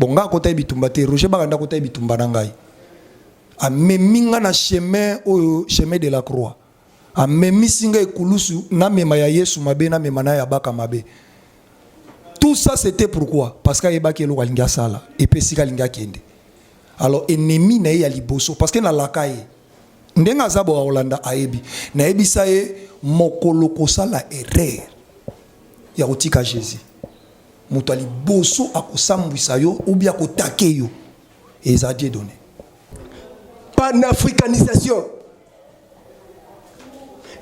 bonga kota bitumba te Roger baganda kota bitumba na ngai ameminga na chemin de la croix amemisinga ekulusu na mema ya Yesu mabe na mema na ya baka mabe. Tout ça c'était pourquoi? Parce qu'il y a quelqu'un qui a sala et puis si quelqu'un qui kende. Alors ennemi na ya liboso parce que na lakaye ndenga zabo wa Holanda aebi na ebi sae mokolo kosala erreur ya otika Jésus. Mutu liboso akosambwisa yo ou bien akotake yo et ça Dieu donné. Panafricanisation.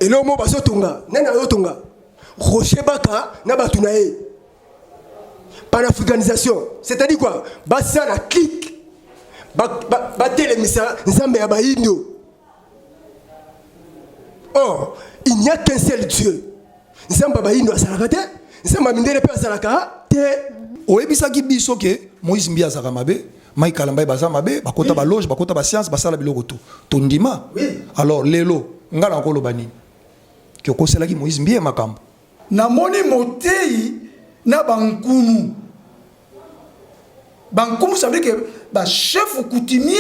Et là mo baso tunga nena yo tunga Rocher Baka na batunae. Panafricanisation, c'est-à-dire quoi? Basa la clique. Batele misa nzambe ya bayindo. Or, il n'y a qu'un seul Dieu. Nzamba bayindo asalaka te, nzamba mindele pe asalaka te. Oyebisa ki biso ke Moïse mbia azaka mabe, Mike Alamba baza mabe, bakota ba loge, bakota ba science, basala biloko to. Tondima. Oui. Alors lelo, ngala nkolo bani. Ki okosela ki Moïse mbia makambo. Na moni motei na bankumu. Bankumu ça veut dire que ba chef coutumier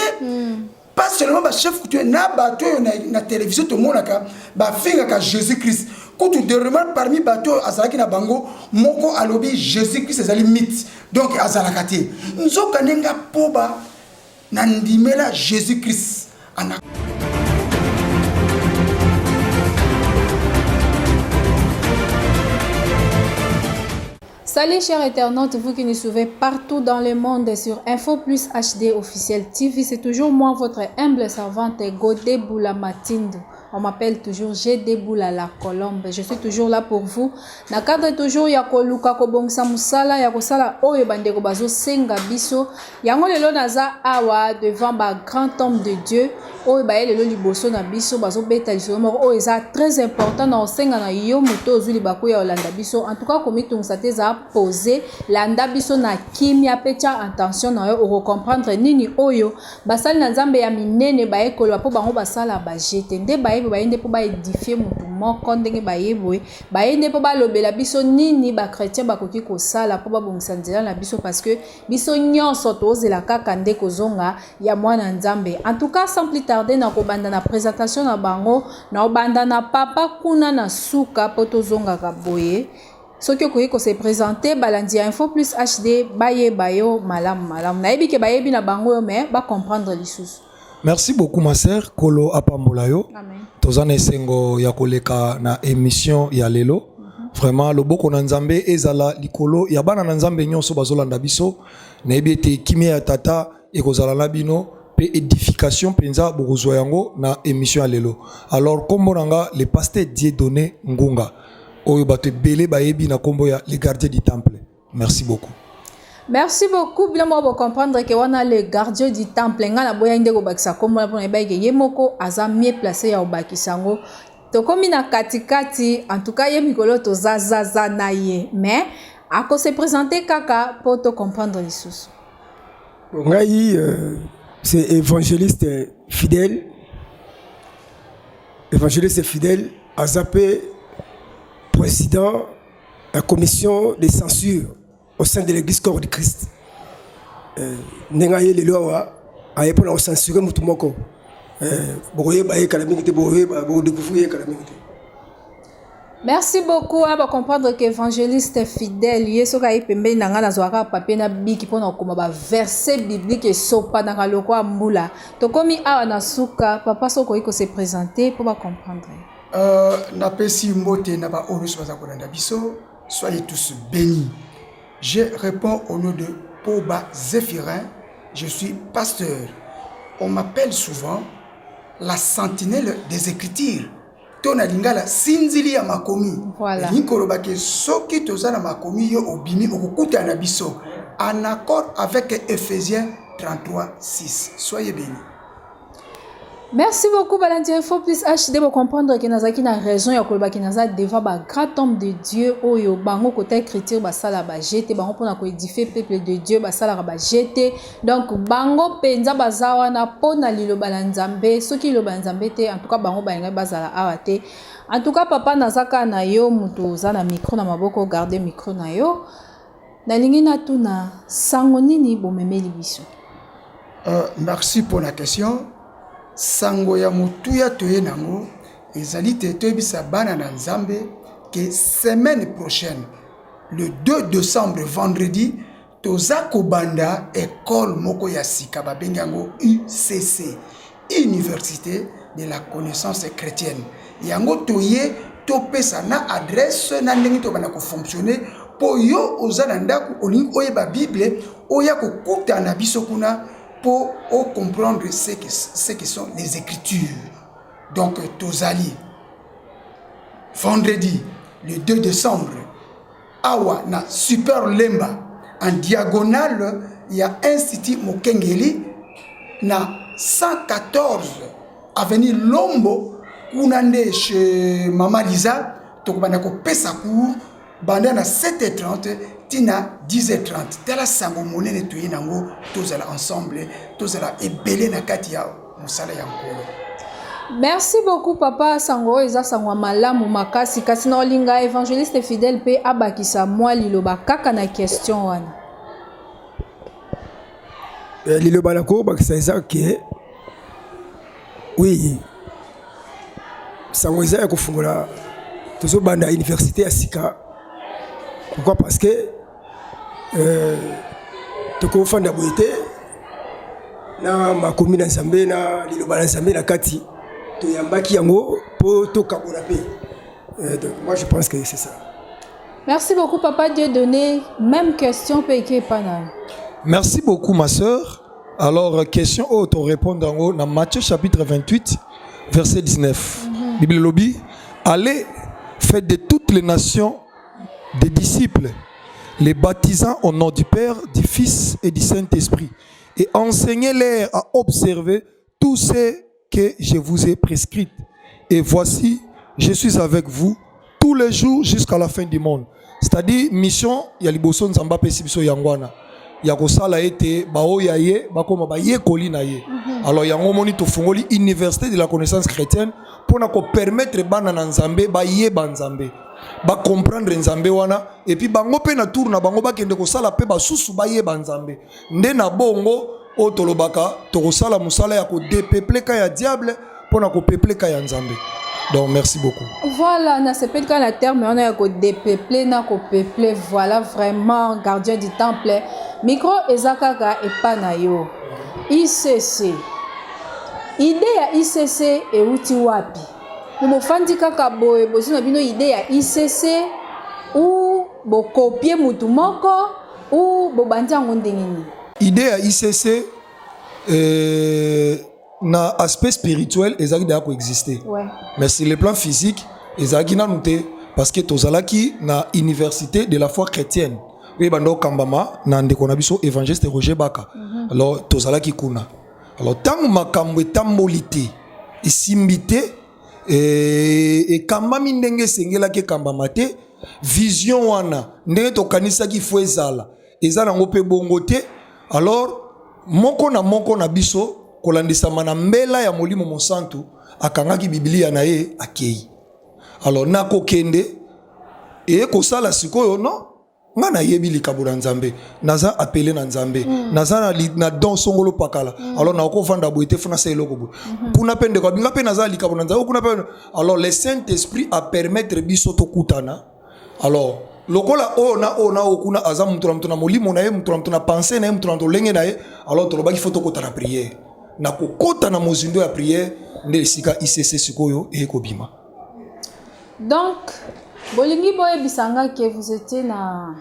pas seulement ba chef coutumier na bato na télévision tout le monde ba finga ka Jésus-Christ. Quand tu demandes parmi bato azalaki na bango moko alobi Jésus-Christ ezali mythe. Donc azalaka te. Nzoka nenga poba na ndimela Jésus-Christ ana. Salut chers internautes, vous qui nous suivez partout dans le monde et sur Info Plus HD officiel TV. C'est toujours moi, votre humble servante Godé Boula Matindo. On m'appelle toujours Gédé Boula la Colombe. Je suis toujours là pour vous. Na cadre toujours yako luka ko bongsa musala yako sala oyo bandeko bazo senga biso. Yango lelo naza awa devant ba grand homme de Dieu. Oyo ba lelo liboso na biso bazo beta liso moko oyo eza très important na osenga na yo moto ozuli bako ya Olanda biso. En tout cas komi tungsa te za poser landa biso na kimia pecha attention na yo o comprendre nini oyo basali na nzambe ya minene ba ekolo po bango basala ba jete nde ba yende po ba édifier mutu moko ndenge ba yeboye ba yende po ba lobela biso nini ba chrétien ba koki ko sala po ba bongisa nzela na biso parce que biso nyonso tozela kaka nde kozonga ya mwana nzambe. En tout cas sans plus tarder na ko banda na présentation na bango na banda na papa kuna na suka po tozonga ka boye. Ce qui est se présenter balandi Info Plus HD baye bayo malam na yebi ke baye bi na bango mais ba comprendre les choses. Merci beaucoup ma sœur Kolo Apambolayo. Amen. Tozana esengo ya koleka na émission ya lelo. Vraiment loboko na nzambe ezala likolo ya bana na nzambe nyonso bazolanda biso na yebi ete kimia ya tata ekozala na bino pe édification penza bokozwa yango na émission ya lelo. Alors kombo nanga le pasteur Dieudonné Ngunga. Oyo bato belé bayebi na kombo ya les gardiens du temple. Merci beaucoup. Merci beaucoup. Bien moi pour comprendre que on a le gardien du temple nga na boya ndeko bakisa kombo na pona baike yemoko aza mieux placé ya obakisango. To komi na katikati en tout cas yemikolo to zazaza na ye mais ako se présenter kaka pour te comprendre les choses. Ngai c'est évangéliste fidèle. Évangéliste fidèle a zappé président de la commission de censure au sein de l'église corps de Christ. Nengaye le loa a été pour censurer mutumoko. Merci beaucoup à comprendre que évangéliste fidèle yesoka ipembe nanga na zwaka papier na biki pona koma ba verset biblique et sopa na kaloko ambula. To komi awa na suka papa soko iko se présenter pour ba comprendre. Na pesi mbote na ba oyo soza kolanda biso, soyez tous bénis. Je réponds au nom de Poba Zéphirin, je suis pasteur. On m'appelle souvent la sentinelle des Écritures. Tona lingala sinzili ya makomi. Voilà. Nikoloba ke soki tozana makomi yo obimi okukuta na biso en accord avec Ephésiens 33:6. Soyez bénis. Merci beaucoup Balandi Info Plus HD pour comprendre que nazaki na raison ya koloba ki naza devant ba grand homme de Dieu oyo bango côté écriture ba sala ba jeté bango pona ko édifier peuple de Dieu ba sala ba jeté donc bango penza bazawa na pona lilo balanzambe soki lo banzambe te en tout cas bango balinga bazala awate en tout cas papa nazaka na yo muto za na micro na maboko garder micro na yo nalingi natuna sango nini bomemeli biso. Merci pour la question. Sango ya mutuya toye nango ezali te toyebisa bana na Nzambe que semaine prochaine le 2 décembre vendredi toza kobanda école moko ya sika babengi yango UCC, Université de la connaissance chrétienne. Yango toye topesa na adresse na ndenge to bana ko fonctionner po yo oza na ndako olingi oyeba Bible oya kokuta na biso kuna pour comprendre ce que sont les Écritures. Donc, Tozali, vendredi, le 2 décembre, Awa, na Super Lemba, en diagonale, il y a Institut Mokengeli, na 114, avenue Lombo, Kounande chez Mama Lisa, Tokobandako Pesakour, Banda na 7h30, Tina 10h30. Tala sango monene toye nango tozala ensemble, tozala ebele na kati ya musala ya nkolo. Merci beaucoup papa sango eza sango malamu makasi kasi na olinga évangéliste fidèle pe abakisa moi liloba kaka na question wana. Liloba nako bakisa eza ke oui sango eza ya kufungula tozo banda université ya sika. Pourquoi? Parce que toko fanda boyete na makomi na Nzambe na liloba na Nzambe na kati to yambaki yango po to kabona pe. Donc moi je pense que c'est ça. Merci beaucoup papa Dieu donné même question pe ke pana. Merci beaucoup ma sœur. Alors question auto répondre dans Matthieu chapitre 28 verset 19. Bible lobby, allez faites de toutes les nations des disciples, les baptisant au nom du Père, du Fils et du Saint-Esprit, et enseignez-les à observer tout ce que je vous ai prescrit. Et voici, je suis avec vous tous les jours jusqu'à la fin du monde. C'est-à-dire, mission, il y a liboso nzamba pesibiso yangwana. Ya kosala ete bao ya ye bakoma ba ye kolina ye. Alors yango moni to fungoli université de la connaissance chrétienne pour na ko permettre bana na nzambe ba ye banzambe. Ba comprendre nzambe wana et puis bango pe na tour na bango ba kende ko sala pe ba susu ba ye banzambe. Nde na bongo o tolobaka to ko sala musala ya ko dépeupler ka ya diable pour na ko peupler ka ya nzambe. Donc merci beaucoup. Voilà, na sepel ka la terre mais on a ko dépeupler na ko peupler, voilà vraiment gardien du temple. Micro ezakaka epana yo. ICC. Idée ya ICC euti wapi? Nous fandi kaka boye bozina bino idée ya ICC ou bo copier mutu moko ou bo bandi yango ndengini. Idée ya ICC na aspect spirituel ezaki da ko exister. Ouais. Mais sur le plan physique ezaki na noté parce que tozalaki na université de la foi chrétienne. Oui bando kambama na ndeko na biso évangéliste Roger Baka. Alors tozalaki kuna. Alors tant makambo tambolité isimbité et kambami ndenge sengela ke kambama te vision wana ndenge to kanisa ki fo ezala ezala ngope bongo te. Alors moko na biso kolandisa mana mbela ya molimo monsantu akangaki biblia na ye akei. Alors nako kende e ko sala sikoyo no ngana yebi likabo na nzambe naza appelé na nzambe naza na don songolo pakala. Alors na ko vanda boite funa sa eloko bo kuna pende ko binga pe naza likabo na nzambe kuna pe. Alors le Saint-Esprit a permettre biso to kutana. Alors lokola ona okuna aza mutu na molimo na ye mutu na pensée na ye mutu na lenge na ye. Alors to lobaki foto kota na prière na kokota na mozindo ya prière nde sika ICC sikoyo e kobima. Donc bolingi boye bisanga que vous étiez na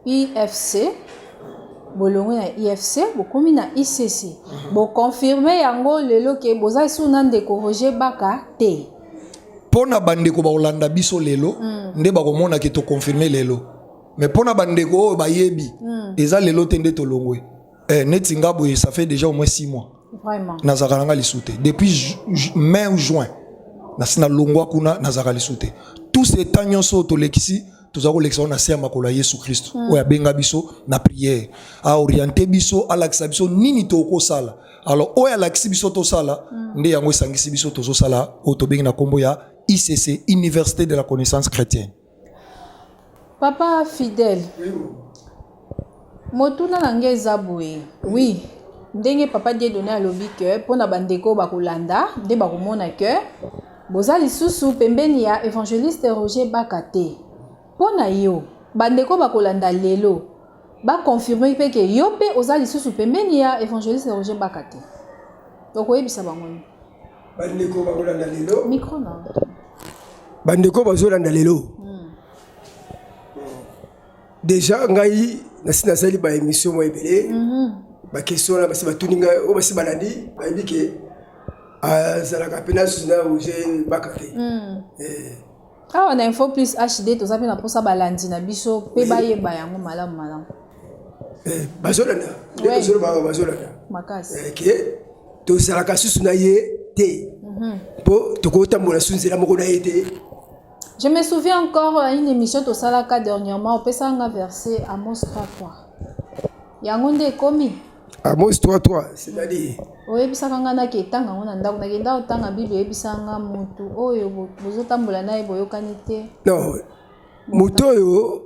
IFC bolongo na IFC bokomi na ICC bo confirmer yango lelo ke boza suna ndeko Roger Baka te pona bandeko ba Olanda biso lelo nde ba komona ke to confirmer lelo mais pona bandeko o ba yebi eza lelo tende to longwe neti ngabo ça fait déjà au moins 6 mois vraiment nazakalanga lisute depuis mai ou juin nasina longwa kuna nazakali lisute tous ces temps nyonso to lekisi tozako lekisa na sema kola Yesu Christ oya benga biso na prière a orienter biso a lakisa biso nini to ko sala. Alors oya lakisi biso to sala nde yango sangisi biso tozo sala o to benga na kombo ya ICC, Université de la connaissance chrétienne. Papa fidèle Motuna nange zaboué. Oui. Ndenge papa Dieu donné à l'obi que pour na bandeko bakolanda, de bakomona que boza lisusu pembeni ya évangéliste Roger Bakate. Pona yo, bandeko bakolanda lelo. Ba confirmer que yo pe oza lisusu pembeni ya évangéliste Roger Bakate. Donc oyebisa bango. Bandeko bakolanda lelo. Micro non. Bandeko bazolanda lelo. Déjà ngai nasina sali ba émission mo ebele. Ba question na basi batuninga o basi balandi ba dit que azalaka pena suna Roger Bakate. Ah, on a info plus HD to zape na posa balandi na biso pe ba yeba yango malamu. Bazolanda. Bazolanda. Makasi. Que to salaka suna ye te. Po to ko tambola sunzela moko na ye te. Je me souviens encore à une émission de Salaka dernièrement, on peut s'en verser Amos 3.3. Yangonde komi. Amos 3.3, c'est-à-dire. Oui, bisa kangana ke tanga ngona ndako na kenda otanga Bible bisa nga mutu oyo bozotambola na eboyo kanite. Non. Mutu oyo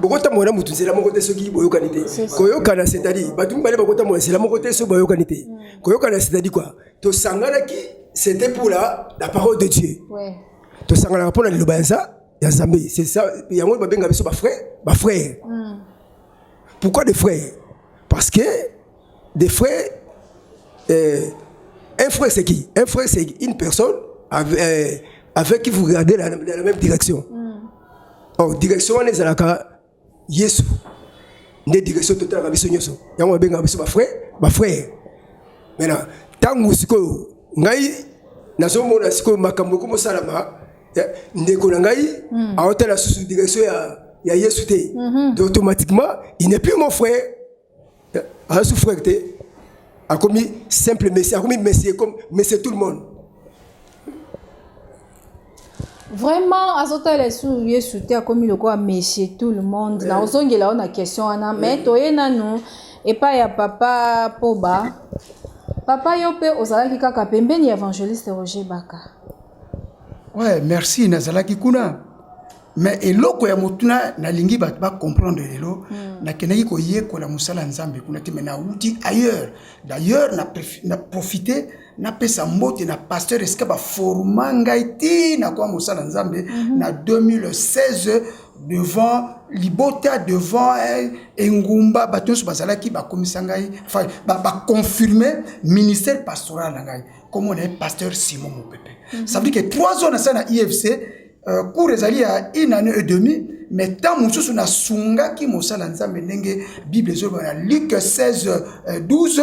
bokotambola mutu nzela moko te soki boyo kanite. Koyokana c'est-à-dire batumba bale bokotambola nzela moko te soki boyo kanite. Koyokana c'est-à-dire quoi? To sangana ki c'était pour la parole de Dieu. Ouais. To sangana pour la lilobanza ya Zambé, c'est ça yango babenga biso ba frère. Pourquoi des frères? Parce que des frères un frère c'est qui? Un frère c'est une personne avec qui vous regardez dans la même direction. Oh, direction on est alaka Yesu. Né direction totale ba biso nyoso. Yango babenga biso ba frère. Maintenant, tangu siko ngai nazomona siko makambo ko salama ndeko na ngai aotala sous direction ya Yesu te. Donc automatiquement, il n'est plus mon frère. A sous frère te. A commis simple messie, a commis messie comme messie tout le monde. Vraiment, azotala sous Yesu te a commis le quoi messie tout le monde. Na ozongela on a question ana mais toye nanu et pas ya papa Poba. Papa yope ozalaki kaka pembeni évangéliste Roger Baka. Ouais, merci nazalaki kuna. Mais eloko ya motuna na lingi ba comprendre lelo na kenaki ko yeko la musala nzambe kuna te na uti ailleurs. D'ailleurs na profiter na pesa mbote na pasteur eska ba formanga iti na kwa musala nzambe na 2016 devant Libota devant Engumba batonso bazalaki ba komisangai enfin ba confirmer ministère pastoral ngai comme on est pasteur Simon Mopepe. Ça veut dire que 3 ans na IFC cours ezali à 1 année et demie mais tant mususu na sunga ki mosala nzambe ndenge Bible zo na Luc 16 12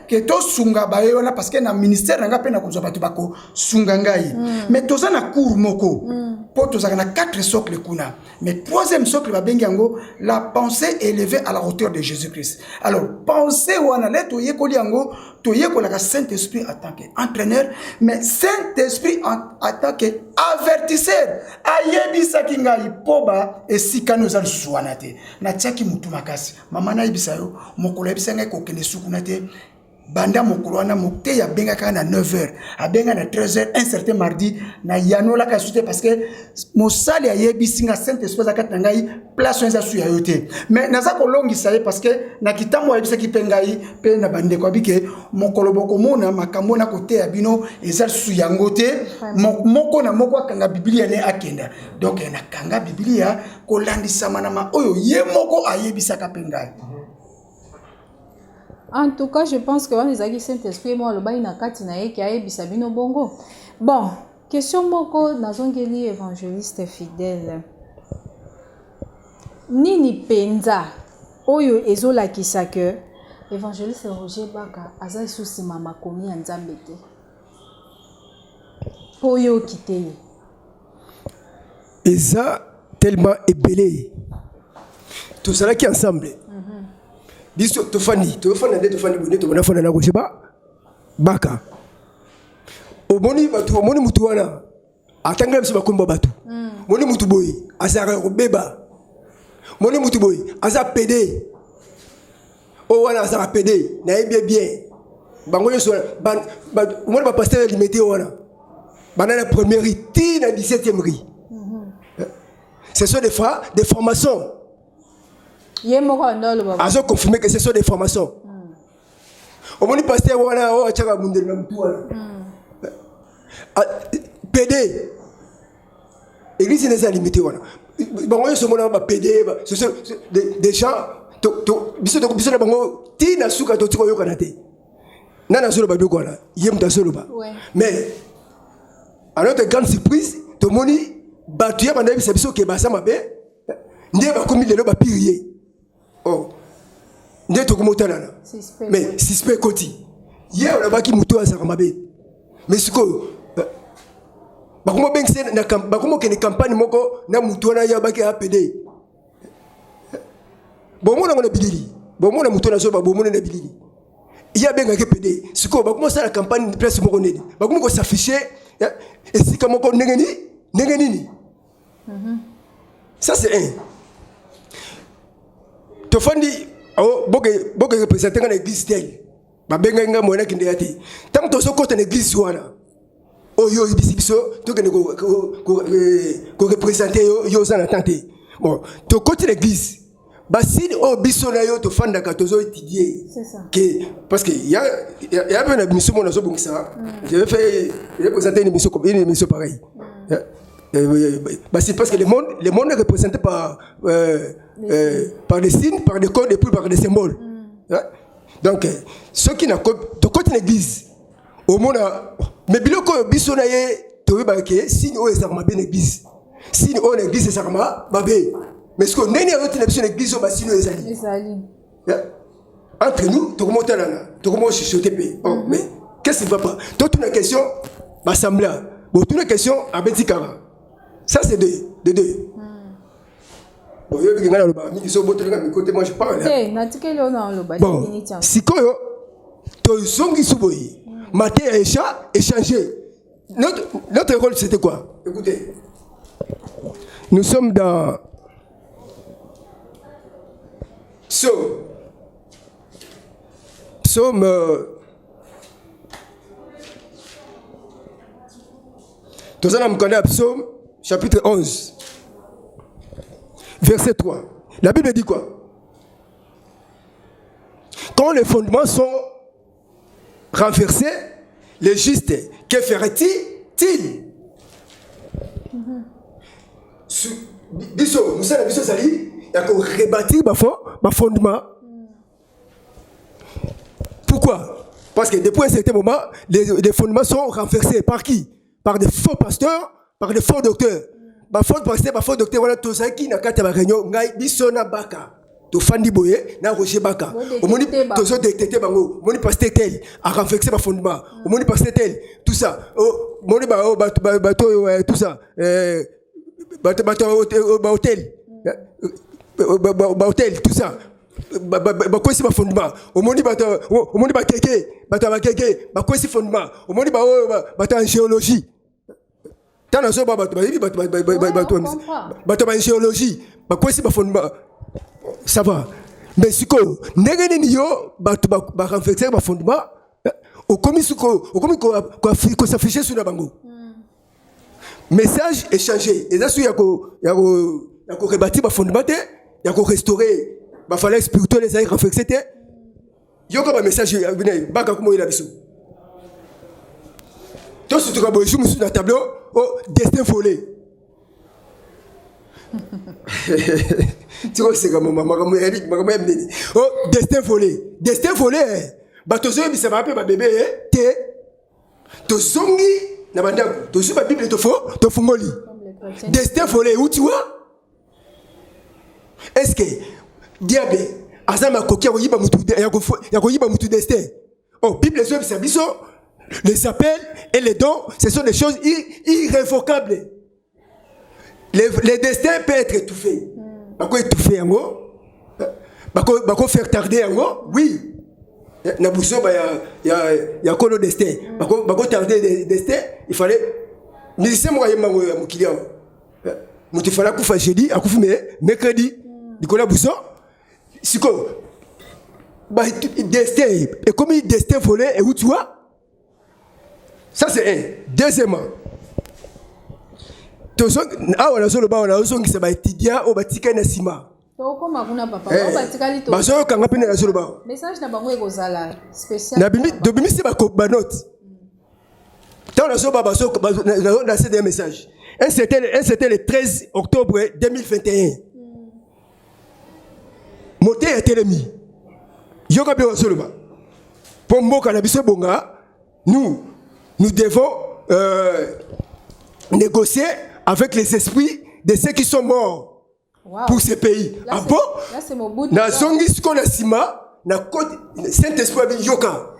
que to sunga ba yona parce que na ministère nga pe na ko batu bako sunga ngai mais toza na cours moko po toza na 4 socles kuna mais 3e socle ba bengi yango la pensée élevée à la hauteur de Jésus-Christ. Alors pensée wana leto yekoli yango to yekola ka Saint-Esprit en tant qu'entraîneur mais Saint-Esprit en tant qu'avertisseur ayebisa ki ngai poba esika nozali suwana te na tiaki mutu makasi mama na yebisa yo mokolo yebisa ngai ko kene sukuna te banda mokolo wana mokte ya benga kana na 9h a benga na 13h un certain mardi na yanola ka sute parce que mosali ayebisi nga Saint-Esprit zakata ngai place onza su ya yote mais naza ko longisa ye parce que na kitambo yebisa ki pengai pe na bande ko bike mokolo boko mona makambo na kote ya bino ezali su yango te moko na moko akanga biblia ne akenda donc na kanga biblia ko landisa manama oyo ye moko ayebisa ka pengai. En tout cas, je pense que les agis Saint-Esprit moi le bain na kati na ye ki ayebisa bino bongo. Bon, question moko nazongeli évangéliste fidèle. Nini penza oyo ezolakisa que évangéliste Roger Baka aza susi mama komi ya nzambe te. Oyo kiteye. Eza tellement ébélé. Tout ça qui ensemble. Biso tofani bonne to bonafana na Roger Baka. Omoni batu omoni mutu wana. Atanga biso bakomba batu. Moni mutu boy azara robeba. Moni mutu boy aza PD. O wana azara PD na bien. Bango yo so moni ba pasteur limité wana. Banana première ri na 17e ri. Ce sont des formations. Azo confirmer que ce sont des formations. Au moins, pasteur, voilà, oh, tchaka mundel même tout. PD. Église n'est pas limitée, voilà. Bon, on se montre pas PD, ce sont des gens. Biso na bango ti na suka to tiko yo kanate. Nana solo ba biko na, yem ta solo ba. Mais à notre grande surprise, to moni batu ya banda biso ke ba sama be. Ndé ba komi lelo ba pirier. Oh. Ndé to komotana na. Mais suspect koti. Ye on a ba ki muto azaka mabe. Mais siko ba komo bengse na ba komo ke ni campagne moko na muto na ya ba ki APD. Bon mon na bilili. Bon mon muto na so ba bon mon na bilili. Il y a bien que PD. Siko ba komo sa la campagne de presse moko nedi. Ba komo ko s'afficher et si comme ko ngeni ni. Ça c'est un. Tofandi boke représenter dans l'église tel ba benga nga mona kinde yati tant to so côté l'église wana o yo biso to que ko représenter yo ça n'attendé bon to côté l'église ba si o biso na yo to fanda ka to zo étudier que parce que il y a bien une mission mon zo bongisa je vais faire représenter une mission pareille. Bah c'est parce que le monde est représenté par des signes, par des codes et puis par des symboles. Donc, ceux qui n'ont pas l'église, au monde, mais bien que bisonaye, tu veux que signe au esarma bien l'église, signe au l'église esarma babé. Mais ce qu'on n'est pas dans l'église, au signe au esali. Entre nous, tu remontes là, tu remontes sur TP. Mais qu'est-ce qui ne va pas? Toi, tu as une question, l'assemblée. Bon, tu as une question à Betikara. Ça c'est deux. Bon, moi je parle. Bon, si koyo, to zongi suboyi, maté a échangé. Notre rôle c'était quoi? Écoutez, nous sommes dans Psaume tous allons me connaître Psaume chapitre 11, verset 3. La Bible dit quoi? Quand les fondements sont renversés, les justes, que ferait-il? Biso, nous sommes biso sali, il y a qu'on rebâtir ma fondement. Pourquoi? Parce que depuis un certain moment, les fondements sont renversés par qui? Par des faux pasteurs, par des faux docteurs. Ba faux pasteur, ba faux docteur, voilà tout ça qui n'a qu'à ta réunion, ngai bisona baka. To fandi boye, na rocher baka. Au moni tozo détecter bango, moni pasteur tel, a renversé ma fondement. Au moni pasteur tel, tout ça. Oh, moni tout ça. Hôtel. Hôtel, tout ça. Quoi c'est ma fondement? Au moni keke, quoi c'est fondement? Au moni en géologie. Tant so ba en géologie, quoi c'est ma fondement? Ça va. Mais si ko ndenge ni yo ba renverser ma fondement, au commis ko s'afficher sur la bango. Message échangé. Et là il y a ko rebâtir ma fondement, il y a ko restaurer ba fallait spirituel les aïe renverser. Yo ko ba message baka komo ila biso. Toi si tu vas jouer sur le tableau, oh destin volé. Tu vois c'est comme maman Eric, oh destin volé. Ba tozo bi ça va appeler ba bébé té. To zongi na bandako, to sur ba Bible to fungoli. Destin volé où tu vois? Est-ce que diable azama kokia ko yiba mutu ya ko yiba mutu destin? Oh Bible zo bi ça biso. Les appels et les dons, ce sont des choses irrévocables. Les destins peuvent être étouffés. Pourquoi étouffer en gros? Pourquoi faire tarder en gros? Oui. Nabousso, il y a quoi le destin? Pourquoi tarder le destin? Il fallait. Mais c'est moi qui mon client. Il fallait qu'on fasse jeudi, à coup mercredi. Nicolas Bousson. C'est quoi? Destin. Et comme il destin volé, et où tu vois? Ça c'est un. Deuxièmement, on a étudiant au Batika Nassima. tokoma kuna papa batikali to bazo kanga pene na zoloba message na bango ekozala spécial na bimi dobimisi ba note tant na zoba bazo na c'est des messages c'était le 13 octobre 2021 moté ya telemi yoka bien zoloba pour mboka na biso bonga nous devons négocier avec les esprits de ceux qui sont morts. Wow. Pour ces pays. Là, ah bon? Là, c'est mon bout de na zongi siko na sima na code Saint-Esprit bi yoka.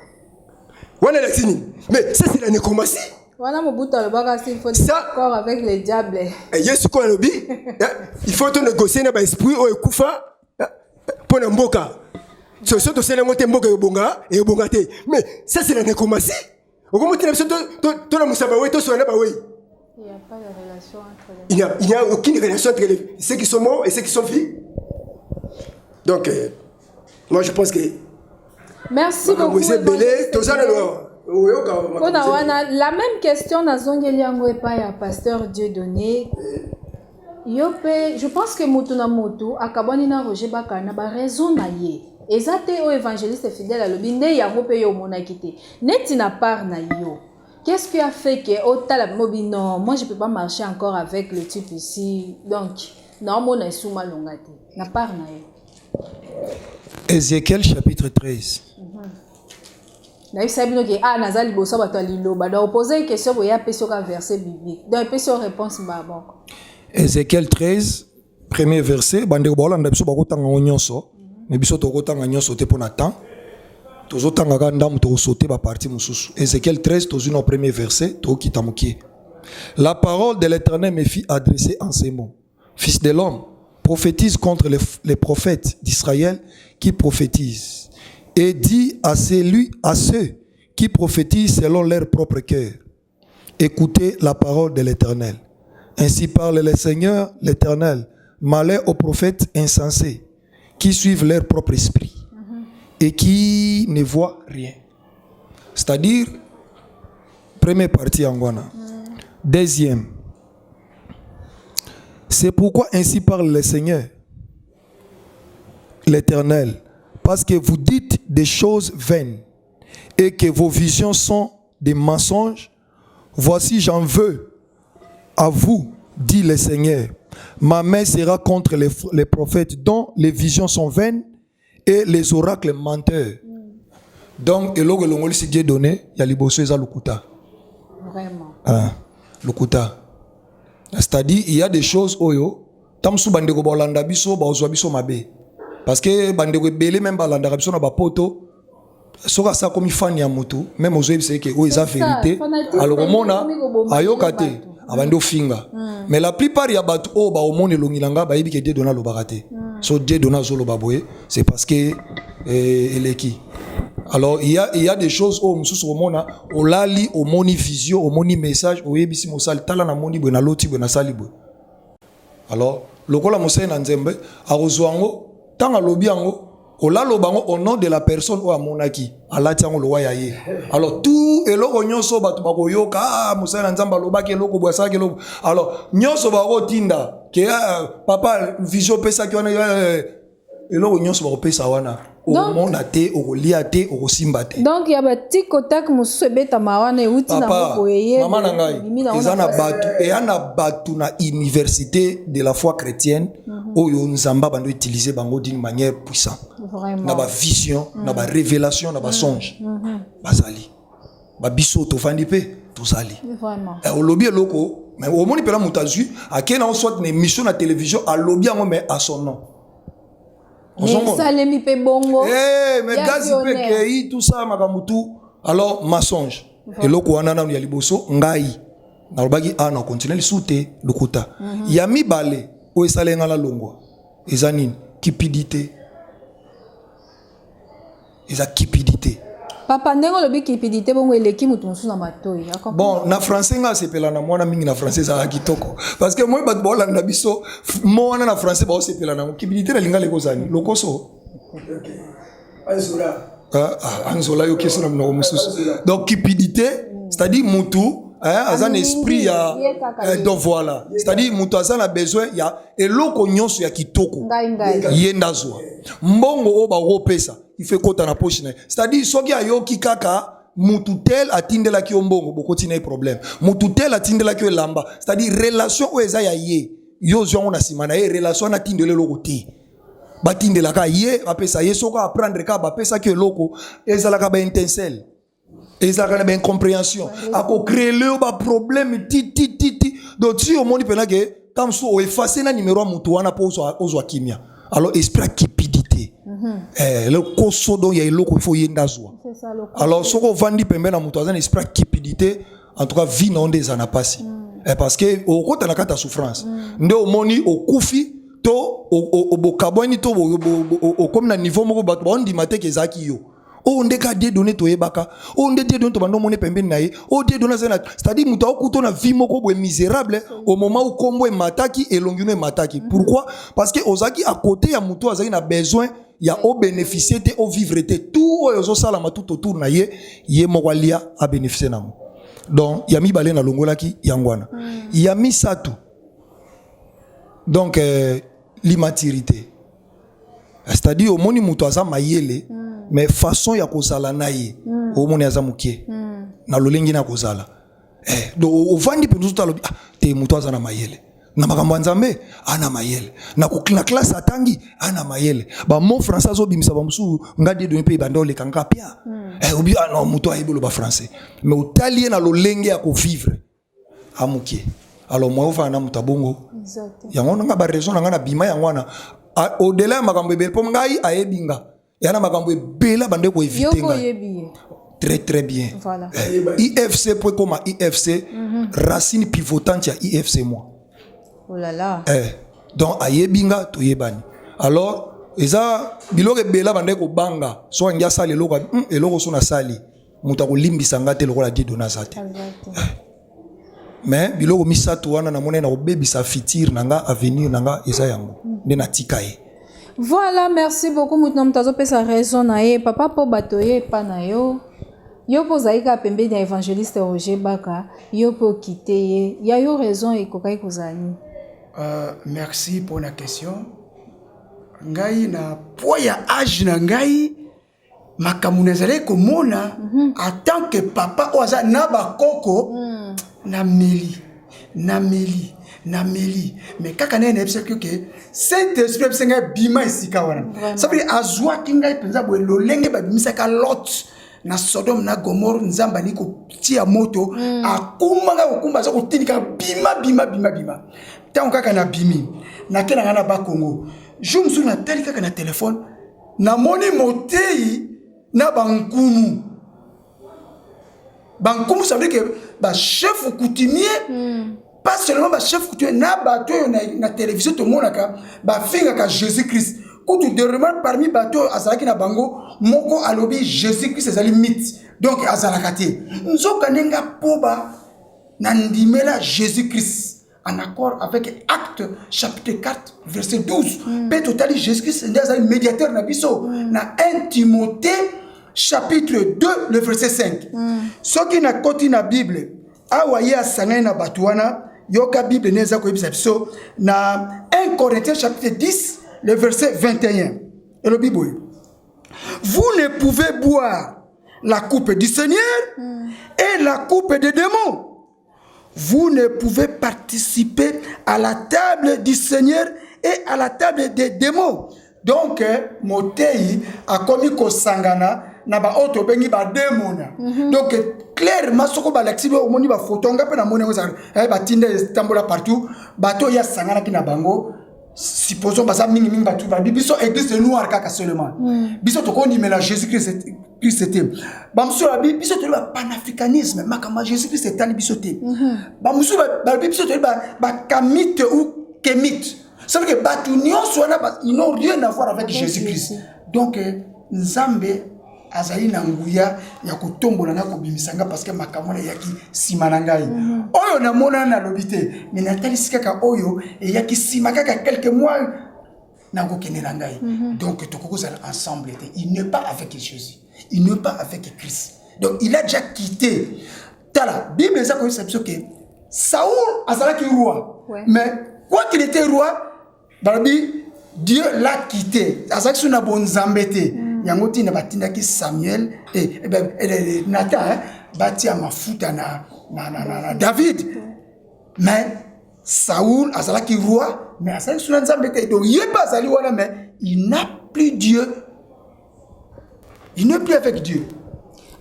Wana la tini. Mais ça c'est la nécromancie. Voilà mon bout de baga il faut d'accord avec les diables. Yesu ko lobi, il faut te négocier na ba esprit o ekufa pour na mboka. So so to sele ngote mboka yobonga et yobonga te. Mais ça c'est la nécromancie. Okomuti na biso to na musaba we to so na ba we. Il n'y a pas de relation entre les... Il n'y a aucune relation entre ceux qui sont morts et ceux qui sont vivants. Donc, moi je pense que... Merci beaucoup. La même question na zongeli yango epai ya pasteur Dieudonné. Je pense que Mutuna Mutu akaboni na Roger Bakana ba raison na ye. Ezate o évangéliste fidèle à l'obinde yango pe yo monaki te. Neti na part na yo. Qu'est-ce qui a fait que non, moi je ne peux pas marcher encore avec le type ici. Donc, non, mon souma longate. Na part na yo. Ézéchiel chapitre 13. Na sabino ke nazali boso bato liloba. Donc poser une question pour y appeler sur un verset biblique. Donc appeler sur réponse bon. Ézéchiel 13, premier verset, bande bolanda biso bakotanga nyonso. Mais biso tokotanga nyonso te pona temps. Ézéchiel 13, au premier verset, la parole de l'Éternel me fit adresser en ces mots. Fils de l'homme, prophétise contre les prophètes d'Israël qui prophétisent. Et dis à ceux qui prophétisent selon leur propre cœur. Écoutez la parole de l'Éternel. Ainsi parle le Seigneur, l'Éternel. Malheur aux prophètes insensés qui suivent leur propre esprit et qui ne voient rien. C'est-à-dire, première partie Angwana. Deuxième, c'est pourquoi ainsi parle le Seigneur, l'Éternel, parce que vous dites des choses vaines et que vos visions sont des mensonges. Voici, j'en veux à vous, dit le Seigneur. Ma main sera contre les prophètes dont les visions sont vaines et les oracles menteurs. Donc, et logo longoli si Dieu donné, il y a les bosses à l'ukuta. Vraiment. L'ukuta. C'est-à-dire, il y a des choses oyo. Tamsu bandego balanda biso, ba ozwa biso mabe. Parce que bandego belé même balanda biso na ba poto. Soka sa komi fan ya mutu, même ozo c'est que o eza vérité. Alors au mona ayokate. Abando finga. Mais la plupart ya batu o ba omone longilanga ba yebi ke Dieu donna lo barate. So Dieu donna zo lo baboye, c'est parce que elle est qui. Alors il y a des choses au mususu omona o lali o moni vision, o moni message, o yebi si mosal tala na moni bona loti bona salibo. Alors lokola mosai na nzembe arozwango tanga lobi yango o lalo bango au nom de la personne o amonaki alati yango lo wayaye. Alors tout eloko nyonso batu bakoyoka mosai na nzamba lobaki eloko bwasaki eloko. Alors nyonso bako tinda ke papa vision pesa ki wana eloko nyonso bako pesa wana. Donc il y a des petits contacts mususu beta mawana euti na boyeye maman nangai ezana batu et ana batu na université de la foi chrétienne oyo nzamba bando utiliser bango d'une manière puissante. Na ba vision, na ba révélation, na ba songe. Bazali. Ba biso to fandi pe to sali. Vraiment. Et au lobby loko mais au moni pela mutazu akena on soit une émission na télévision à lobby ngo mais à son nom. Mais Salemi pe bongo. Mais gazi pe kei tout ça makamutu. Alors mensonge. Et loko wana na ya liboso ngai. Na lobaki ana continue lisute lukuta. Yami bale o esalenga la longwa. Ezanine cupidité. Eza cupidité. Papa ndenge lobi cupidité bongo eleki mutu musu na matoi. Bon, na français nga sepela na mwana mingi na français za kitoko. Parce que moi bat bola na biso mwana na français ba sepela na cupidité na linga lekozani. Lokoso. Anzola. Anzola yo keso na mnoko mususu. Donc cupidité, c'est-à-dire mutu aza un esprit ya donc voilà c'est-à-dire mutu aza na besoin ya eloko nyonso ya kitoko ye ndazwa mbongo oyo bakopesa ife kota na poche na ye c'est-à-dire soki ayoki kaka mutu tel atindelaki yo mbongo bokoti na ye problème mutu tel atindelaki yo elamba c'est-à-dire relation oyo eza ya ye yo zwango na nsima na ye relation natindela eloko te batindelaka ye bapesa ye soki aprendre ka bapesaki eloko ezalaka baintincelle ezalaka na baincompréhension akocrée leo baproblème ti donc si omoni mpena ke comme so oefase na numéro ya mutu wana mpo ozwa kimia alors esprit ya cupidité le koso donc ya eloko ifo ye ndazwa alors soki ovandi pembe na mutu aza na esprit ya cupidité en tout cas vie na onde eza na pasi parce que okota na kati ya souffrance nde omoni okufi to obokabwani to okomi na niveau moko bato baondima te ke ezalaki yo o nde ka die donné toyebaka o nde die donné to bando mone pembeni na ye o die donné zena c'est-à-dire muta okuto na vie moko boye misérable au moment où kombo mataki elongino e mataki pourquoi parce que ozaki à côté ya mutu azaki na besoin ya o bénéficier te o vivre te tout ozo sala ma tout autour na ye moko lia a bénéficier namo donc ya mibale na longolaki yangwana ya misatu donc l'immaturité c'est-à-dire au moni mutu aza mayele mais façon ya kozala na ye au moni aza mukie na lolengi na kozala donc ovandi pe nzuta lobi te mutu aza na mayele na makambo nzambe ana mayele na classe atangi ana mayele ba mon français zo bimisa ba musu ngadi donné pe bandole kanga pia obi non mutu ayebolo ba français mais otalie na lolengi ya ko vivre amukie alors moi ova na mutabongo yango nga ba raison nga na bima yango na au-delà makambo ebele po ngai ayebinga yana makambo ebela bande ko éviter ngai très bien voilà. IFC pour comme IFC racine pivotante ya IFC moi oh là là donc ayebinga to yebani alors eza biloko ebela bande ko banga so ngia sali eloko so na sali muta ko limbisa ngate lokola di donazate mais biloko misatu wana na mona na obebisa futur nanga avenir nanga eza yango nde na tikaye. Voilà, merci beaucoup mutu mtazo pesa raison na ye papa po batoye pa na yo po zaika pembe na évangéliste Roger Baka yo po quitter ye ya yo raison ekokai kozani. Merci pour la question. Ngai na poya âge na ngai makamuna zale komona en tant que papa oza na bakoko na meli mais kaka na ene que saint esprit senga bima isika wana ça veut dire azwa kinga penza bo lolenge ba bimisa ka lot na Sodome na Gomorre nzamba ni ko tia moto akumanga okumba za kotinika bima tant kaka na bimi na kena na ba Congo je me souviens tel kaka na téléphone na moni motei na bankumu ça veut dire que ba chef coutumier pas seulement ba chef coutumier na bato na télévision to monaka ba finga ka Jésus-Christ kutu derrière parmi bato azalaki na bango moko alobi Jésus-Christ ezali mythe donc azalaka te nzoka nenga poba na ndimela Jésus-Christ en accord avec Acte chapitre 4 verset 12 pe totali Jésus-Christ ndazali médiateur na biso na 1 Timothée chapitre 2 le verset 5 ce qui na koti na Bible awaye asangana na batuana yoka Bible neza ko ebisa biso na 1 Corinthiens chapitre 10 le verset 21 et le Bible vous ne pouvez boire la coupe du Seigneur et la coupe des démons vous ne pouvez participer à la table du Seigneur et à la table des démons donc motei a commis ko sangana na ba auto bengi ba demona donc clairement soko ba laxibo omoni ba photo nga pe na mona ngozaka ba tinde tambola partout bato ya sangana ki na bango supposons basa mingi batu ba biso église de noir kaka seulement biso to ko ni mélange Jésus-Christ c'était ba muso ba biso to ba panafricanisme makama Jésus-Christ c'est tali biso te ba muso ba biso to ba kamite ou kemite ça veut dire que batu nyonso wana ils n'ont rien à voir avec Jésus-Christ donc nzambe azali na nguya ya kotombola na kobimisanga parce que makamona yaki simana ngai oyo na mona na lobité mais natali sikaka oyo et yaki simaka quelques mois na kokenela ngai donc tokoko ensemble il n'est pas avec Jésus il n'est pas avec Christ donc il a déjà quitté tala Bible ça comme ça que Saoul azalaki roi. Ouais. Mais quoi qu'il était roi, Barbie Dieu l'a quitté. Azalaki sur na bonzambete. Yango tina batinda ki Samuel et Nathan bati a mafuta na David. Mais Saoul azalaki roi, mais azalaki sur na zambete. Donc il pas azali wana mais il n'a plus Dieu. Il n'est plus avec Dieu.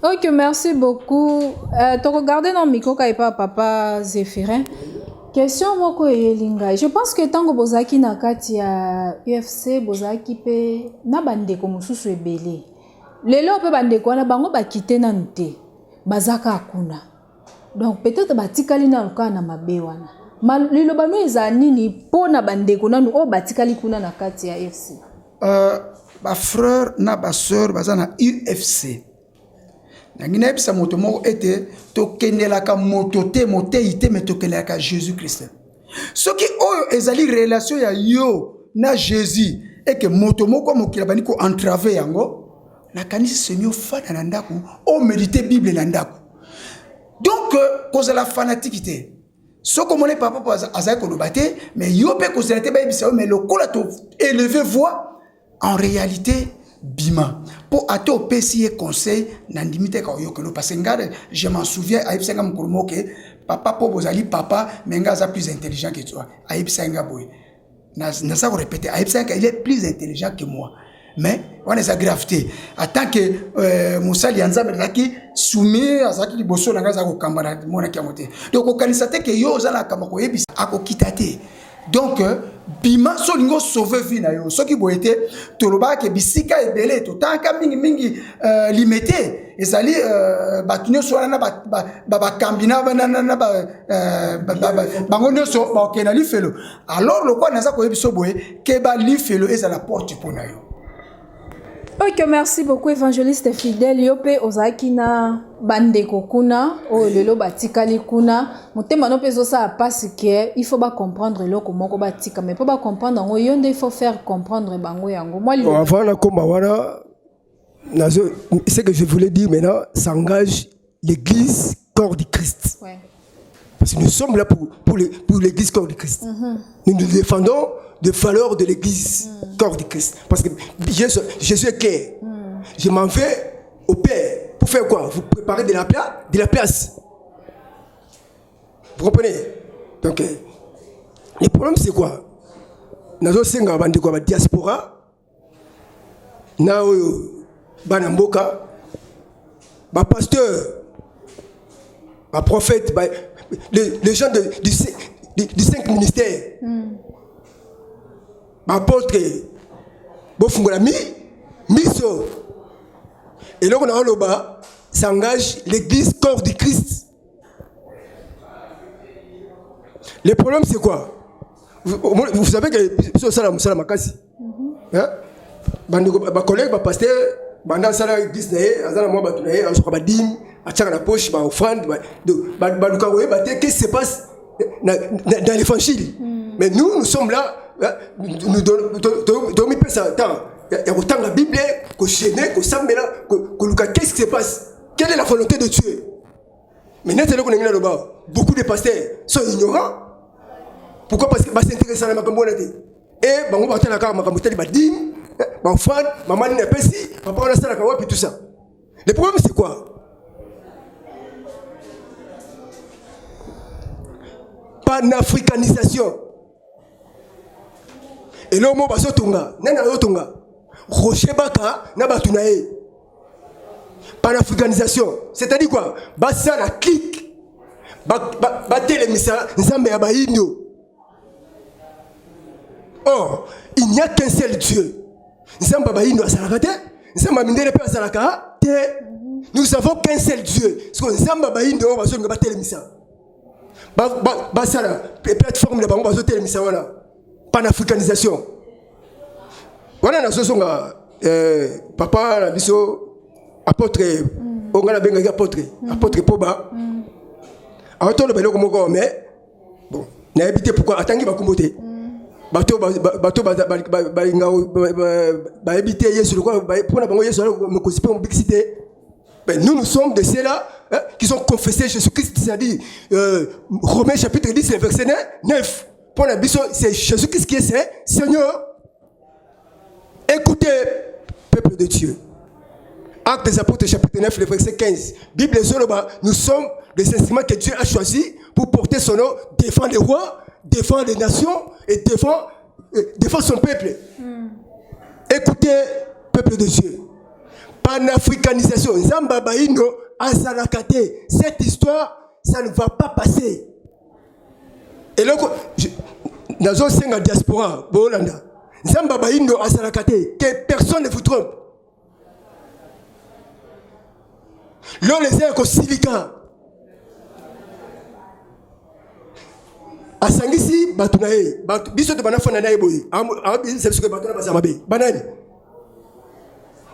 Ok, merci beaucoup. Tu regardes dans le micro quand il parle papa Zéphirin. Question moko yelinga. Je pense que tant que bozaki na kati ya UFC bozaki pe na bandeko mususu ebele. Lelo pe bandeko wana bango bakite na nte. Bazaka akuna. Donc peut-être batikali na luka na mabe wana. Lelo bano eza nini po na bandeko nanu o batikali kuna na kati ya UFC. Ba frère na ba sœur bazana UFC. Nangina ebisa moto moko ete tokendelaka moto te moteite me tokendelaka Jésus Christ. Soki oyo ezali relation ya yo na Jésus et que moto moko mokila bani ko entraver yango nakanisi senyo fana na ndako o méditer Bible na ndako. Donc cause la fanatique soko mone papa azali ko lobate mais yo pe cause la te ba ebisa mais le kola to élever voix en réalité bima pour ato pesier conseil nandimite ka oyokelo parce que je m'en souviens aipsenga mukulumo que papa po bozali papa menga za plus intelligent que toi aipsenga boy na ça répéter aipsenga il est plus intelligent que moi mais on est à gravité en tant que musali yanza belaki soumis azaki liboso na ngaza ko kambana mona kiamote donc ko kanisa te que yo zala kama ko yebisa akokitate. Donc bima solingo sauver vie na yo soki boyete toloba ke bisika ebele to tanka mingi limité ezali batunyo so na ba kambina na bango nyoso ba okena li felo alors lokwa naza ko yebiso boye ke ba li felo ezala porte pona yo. Ok, merci beaucoup évangéliste fidèle yope ozaki na bandeko kuna o lelo batikali kuna motema no pezo ça parce que il faut pas comprendre loko moko batika mais pas comprendre ngo yonde il faut faire comprendre bango yango moi avant la komba wana ce que je voulais dire maintenant s'engage l'église corps du Christ. Ouais. Parce que nous sommes là pour l'église corps du Christ. Nous nous défendons des valeurs de l'église corps du Christ. Parce que Jésus est clair. Je m'en vais au Père. Pour faire quoi? Vous préparez de la place. Vous comprenez? Donc, le problème c'est quoi? Nous avons la diaspora. Nous avons mboka, pasteur, prophète, les gens du 5 ministères. Apôtre, bofungola miso. Et là, on a le bas, s'engage l'église corps du Christ. Le problème, c'est quoi? Vous savez que ça la makasi. Ma collègue, ma pasteur, pendant ça, l'église, la poche, offrande, qu'est-ce qui se passe dans l'évangile? Mais nous sommes là. Nous donnons ça temps. Il y a autant la Bible, que Géné, que Samuel, que Lucas. Qu'est-ce qui se passe? Quelle est la volonté de Dieu? Mais beaucoup de pasteurs sont ignorants. Pourquoi? Parce qu'ils s'intéressent à la macambonité. Et on va la carte, ma femme, maman n'est pas ici, papa on a ça la kawa puis tout ça. Le problème c'est quoi? Panafricanisation. Et là, on va se tonga. Nana tonga. Rocher baka na batunae. Panafricanisation. C'est-à-dire quoi? Basa la clique. Batte les missa nzambe ya baïno. Or, il n'y a qu'un seul Dieu. Nzambe baïno asalakate. Nzambe mindele pe asalaka te. Nous savons qu'un seul Dieu. Parce que nzambe baïno va se batte les missa. Basa la plateforme de bango va se batte les missa voilà. Panafricanisation. Voilà la chose papa la biso apôtre on a benga apôtre Poba. Autant le belo comme mais bon, n'a habité pourquoi attendre ba kumbote. Bato habiter Yesu quoi pour na bango Yesu me cosper en bixité. Mais nous sommes de ceux-là qui ont confessé Jésus-Christ, c'est-à-dire Romains chapitre 10, le verset 9. Pour la Bible, c'est Jésus-Christ qui est Seigneur. Écoutez, peuple de Dieu. Actes des apôtres chapitre 9, le verset 15. Bible nous sommes des instruments que Dieu a choisis pour porter son nom, défendre les rois, défendre les nations et défendre son peuple. Écoutez, peuple de Dieu. Panafricanisation, Zamba Baïno, Azalakate. Cette histoire, ça ne va pas passer. Et là, dans la diaspora, Bolanda, Zamba Baïno, Azalakate, que personne ne vous trompe. Là, les airs au silica. Asangisi, Batunae, Biso de Banafana Naeboy, c'est ce que Batuna Bazamabe, Banani.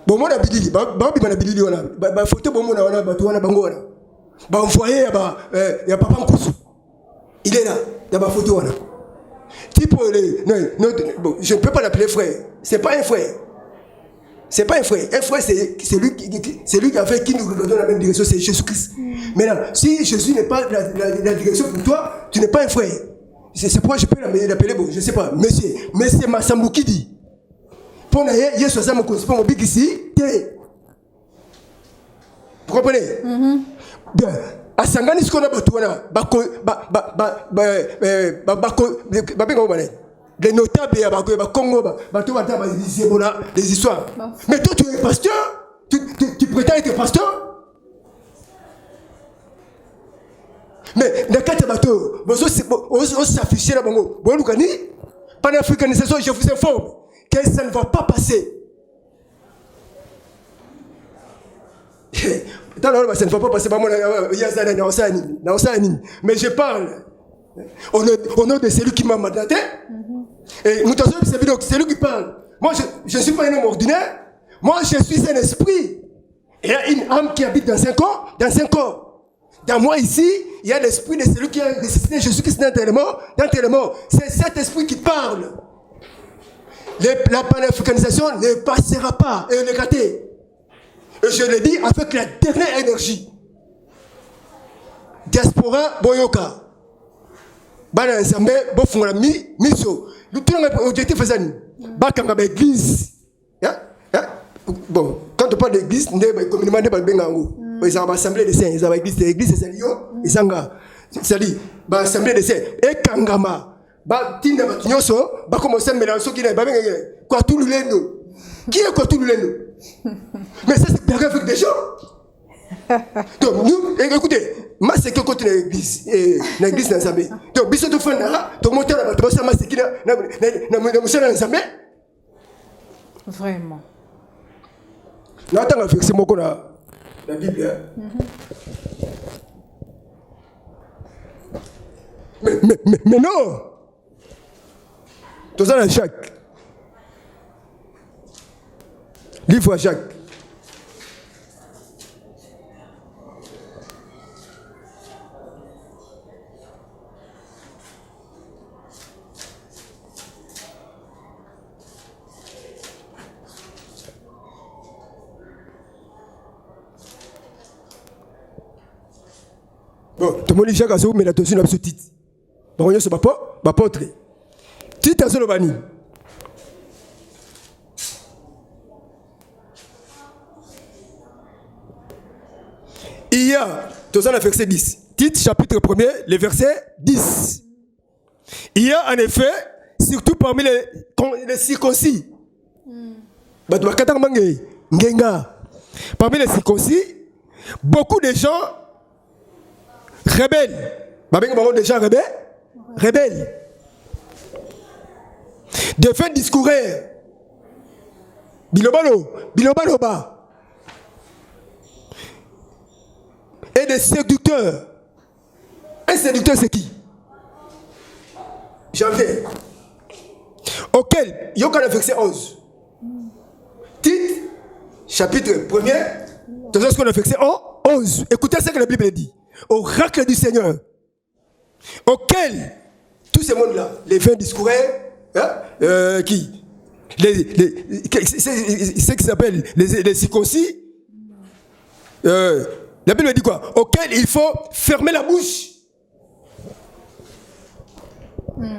Bon, moi, Bidili, Babi Manabili, on a photo, bon, on a Batuana Bangora. Bah, envoyé, il y a Papa Nkoussou. Il est là, il y a ma photo. Type, non, je ne peux pas l'appeler frère. C'est pas un frère. C'est pas un frère. Un frère, c'est lui qui a fait qui nous donne la même direction, c'est Jésus-Christ. Maintenant, si Jésus n'est pas la direction pour toi, tu n'es pas un frère. C'est pourquoi je peux l'appeler, bon, je ne sais pas, monsieur. Mais c'est Massambou qui dit. Pour nous, il y a 60 pour mon big ici. Vous comprenez? Bien. À Sangani, ce qu'on a les notables, les histoires. Mais toi, tu es pasteur? Tu prétends être pasteur? Mais dans quatre bateaux, on s'affiche là, panafricanisation, je vous informe que ça ne va pas passer. Ça ne va pas passer. Mais je parle au nom de celui qui m'a mandaté. Et nous t'avons c'est lui qui parle. Moi, je ne suis pas un homme ordinaire. Moi, je suis un esprit. Il y a une âme qui habite dans un corps. Dans moi ici, il y a l'esprit de celui qui a ressuscité Jésus-Christ dans tes morts. C'est cet esprit qui parle. La panafricanisation ne passera pas. Et le gâté. Et je le dis avec la dernière énergie. Diaspora Boyoka. Bana Nzambe, Bofunga Miso. Nous tous les objectifs faisant. Bakanga l'église. Bon, quand on parle d'église, on est communément pas bengango. Ils ont assemblée de saints, ils ont l'église c'est Lyon, ils sont là. C'est-à-dire, assemblée de saints et Kangama. Tinda Batinyoso, commencer à mélanger qui n'est pas bien. Quoi tout le lendo. Qui est quoi tout le lendo? Mais ça c'est bien avec des gens. Donc nous, écoutez, moi c'est que côté l'église dans Zambie. Donc biso to fana, to monter là, to ça c'est qui na Zambie. Vraiment. Là tant avec c'est moko la Bible. Mais non. Tout ça là Jacques. Livre à Jacques. Bon, tout le monde dit Jacques Azou, mais l'attention n'a pas ce titre. Bon, il y a ce apôtre. Titre Azou Lobani. Il y a, tout ça, le verset 10. Titre, chapitre 1er, le verset 10. Il y a en effet, surtout parmi les circoncis, parmi les circoncis, beaucoup de gens rebelles. Des gens rebelles. De faire discourir. Bilobaloba. Et des séducteurs. Un séducteur, c'est qui? Janvier. Auquel, il y a le verset 11. Titre, chapitre 1er, tout ce qu'on a verset 11. Écoutez ce que la Bible dit. Oracle du Seigneur. Auquel, tous ces mondes-là, les 20 discoureurs, qui ce qui s'appelle les circoncis, les La Bible dit quoi? Auquel il faut fermer la bouche.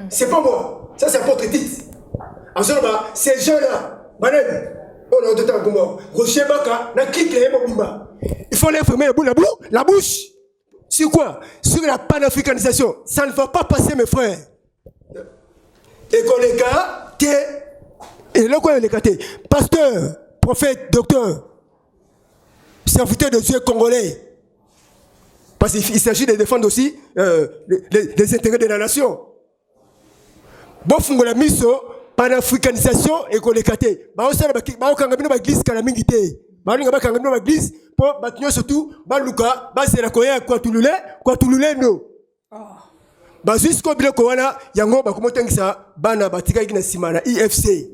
C'est pas moi. Ça, c'est apôtre Tite. Absolument. Ces gens-là, on a tout un combat. Rocher Baka, na clique les mots. Il faut leur fermer la bouche. Sur quoi? Sur la panafricanisation. Ça ne va pas passer, mes frères. Et qu'on les gars, et là, quoi, les gars, pasteur, prophète, docteur, serviteur de Dieu congolais. Parce qu'il s'agit de défendre aussi les intérêts de la nation. Bon, la mise panafricanisation et qu'on les gâte. Bah, on s'en va, bah, on quand même l'église quand la mingité. Bah, on quand même l'église pour battre surtout, bah, Luka, bah, c'est la Koya, quoi, tout le non. Bah, jusqu'au bilan Kowana, yango, bah, comment t'as ça, bah, na batika qui na simana, IFC.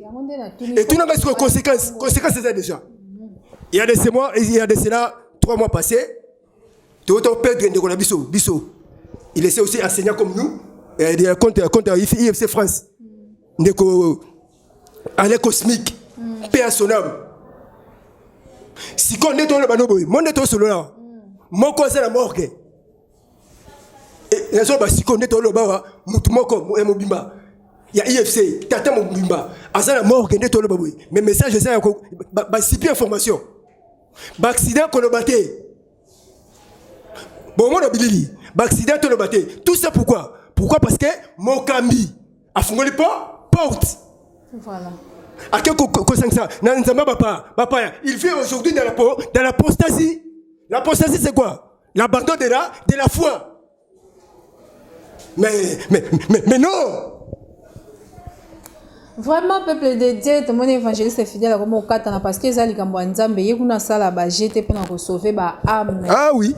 Et tout n'a pas de conséquences c'est ça déjà. Il y a de ces mois, il y a de cela, 3 mois passés, tout autant perdre de la Bissot. Il essaie aussi enseignant comme nous, et il compte IFC France. Ndeko, aller cosmique, paix à son âme. Si on est dans le banoboy, mon est au solo là, mon cause est la morgue. Et les autres, si on est dans le bas, Moutoumoko, Mobimba, il y a IFC, Tata Mobimba, à la morgue, n'est dans le baboui. Mais message, c'est ça, si peu information. Accident qu'on a battu. Bon, mon ability, accident qu'on a battu. Tout ça pourquoi? Pourquoi? Parce que mon Kambi a fondé pas. Voilà. À quel ça? Il vit aujourd'hui dans l'apostasie. L'apostasie, c'est quoi? L'abandon de la foi. Mais non! Vraiment, peuple de Dieu, tout le monde évangéliste fidèle comme au Katana parce que les gens qui ont été en train de jeter pour sauver ba âme. Ah oui.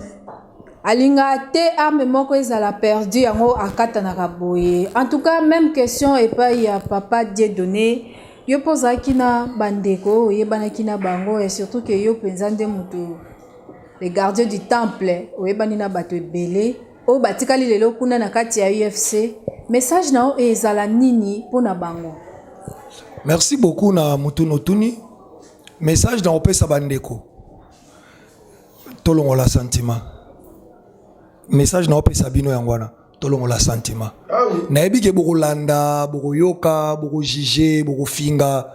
Alinga te ame moko ezala perdu yango akatana kaboye. En tout cas, même question et pas il y a papa Dieu donné. Yo posa kina bandeko, yebana kina bango et surtout que yo pensande mutu les gardiens du temple, oyebani na bato ebele, o batikali lelo kuna na kati ya UFC. Message nao ezala nini pona bango. Merci beaucoup na mutu notuni. Message na opesa bandeko. Tolongo la sentiment. Message na opesa bino yangwana tolongo la sentiment. Ah oui. Na yebi ke boko landa, boko yoka, boko jige, boko finga.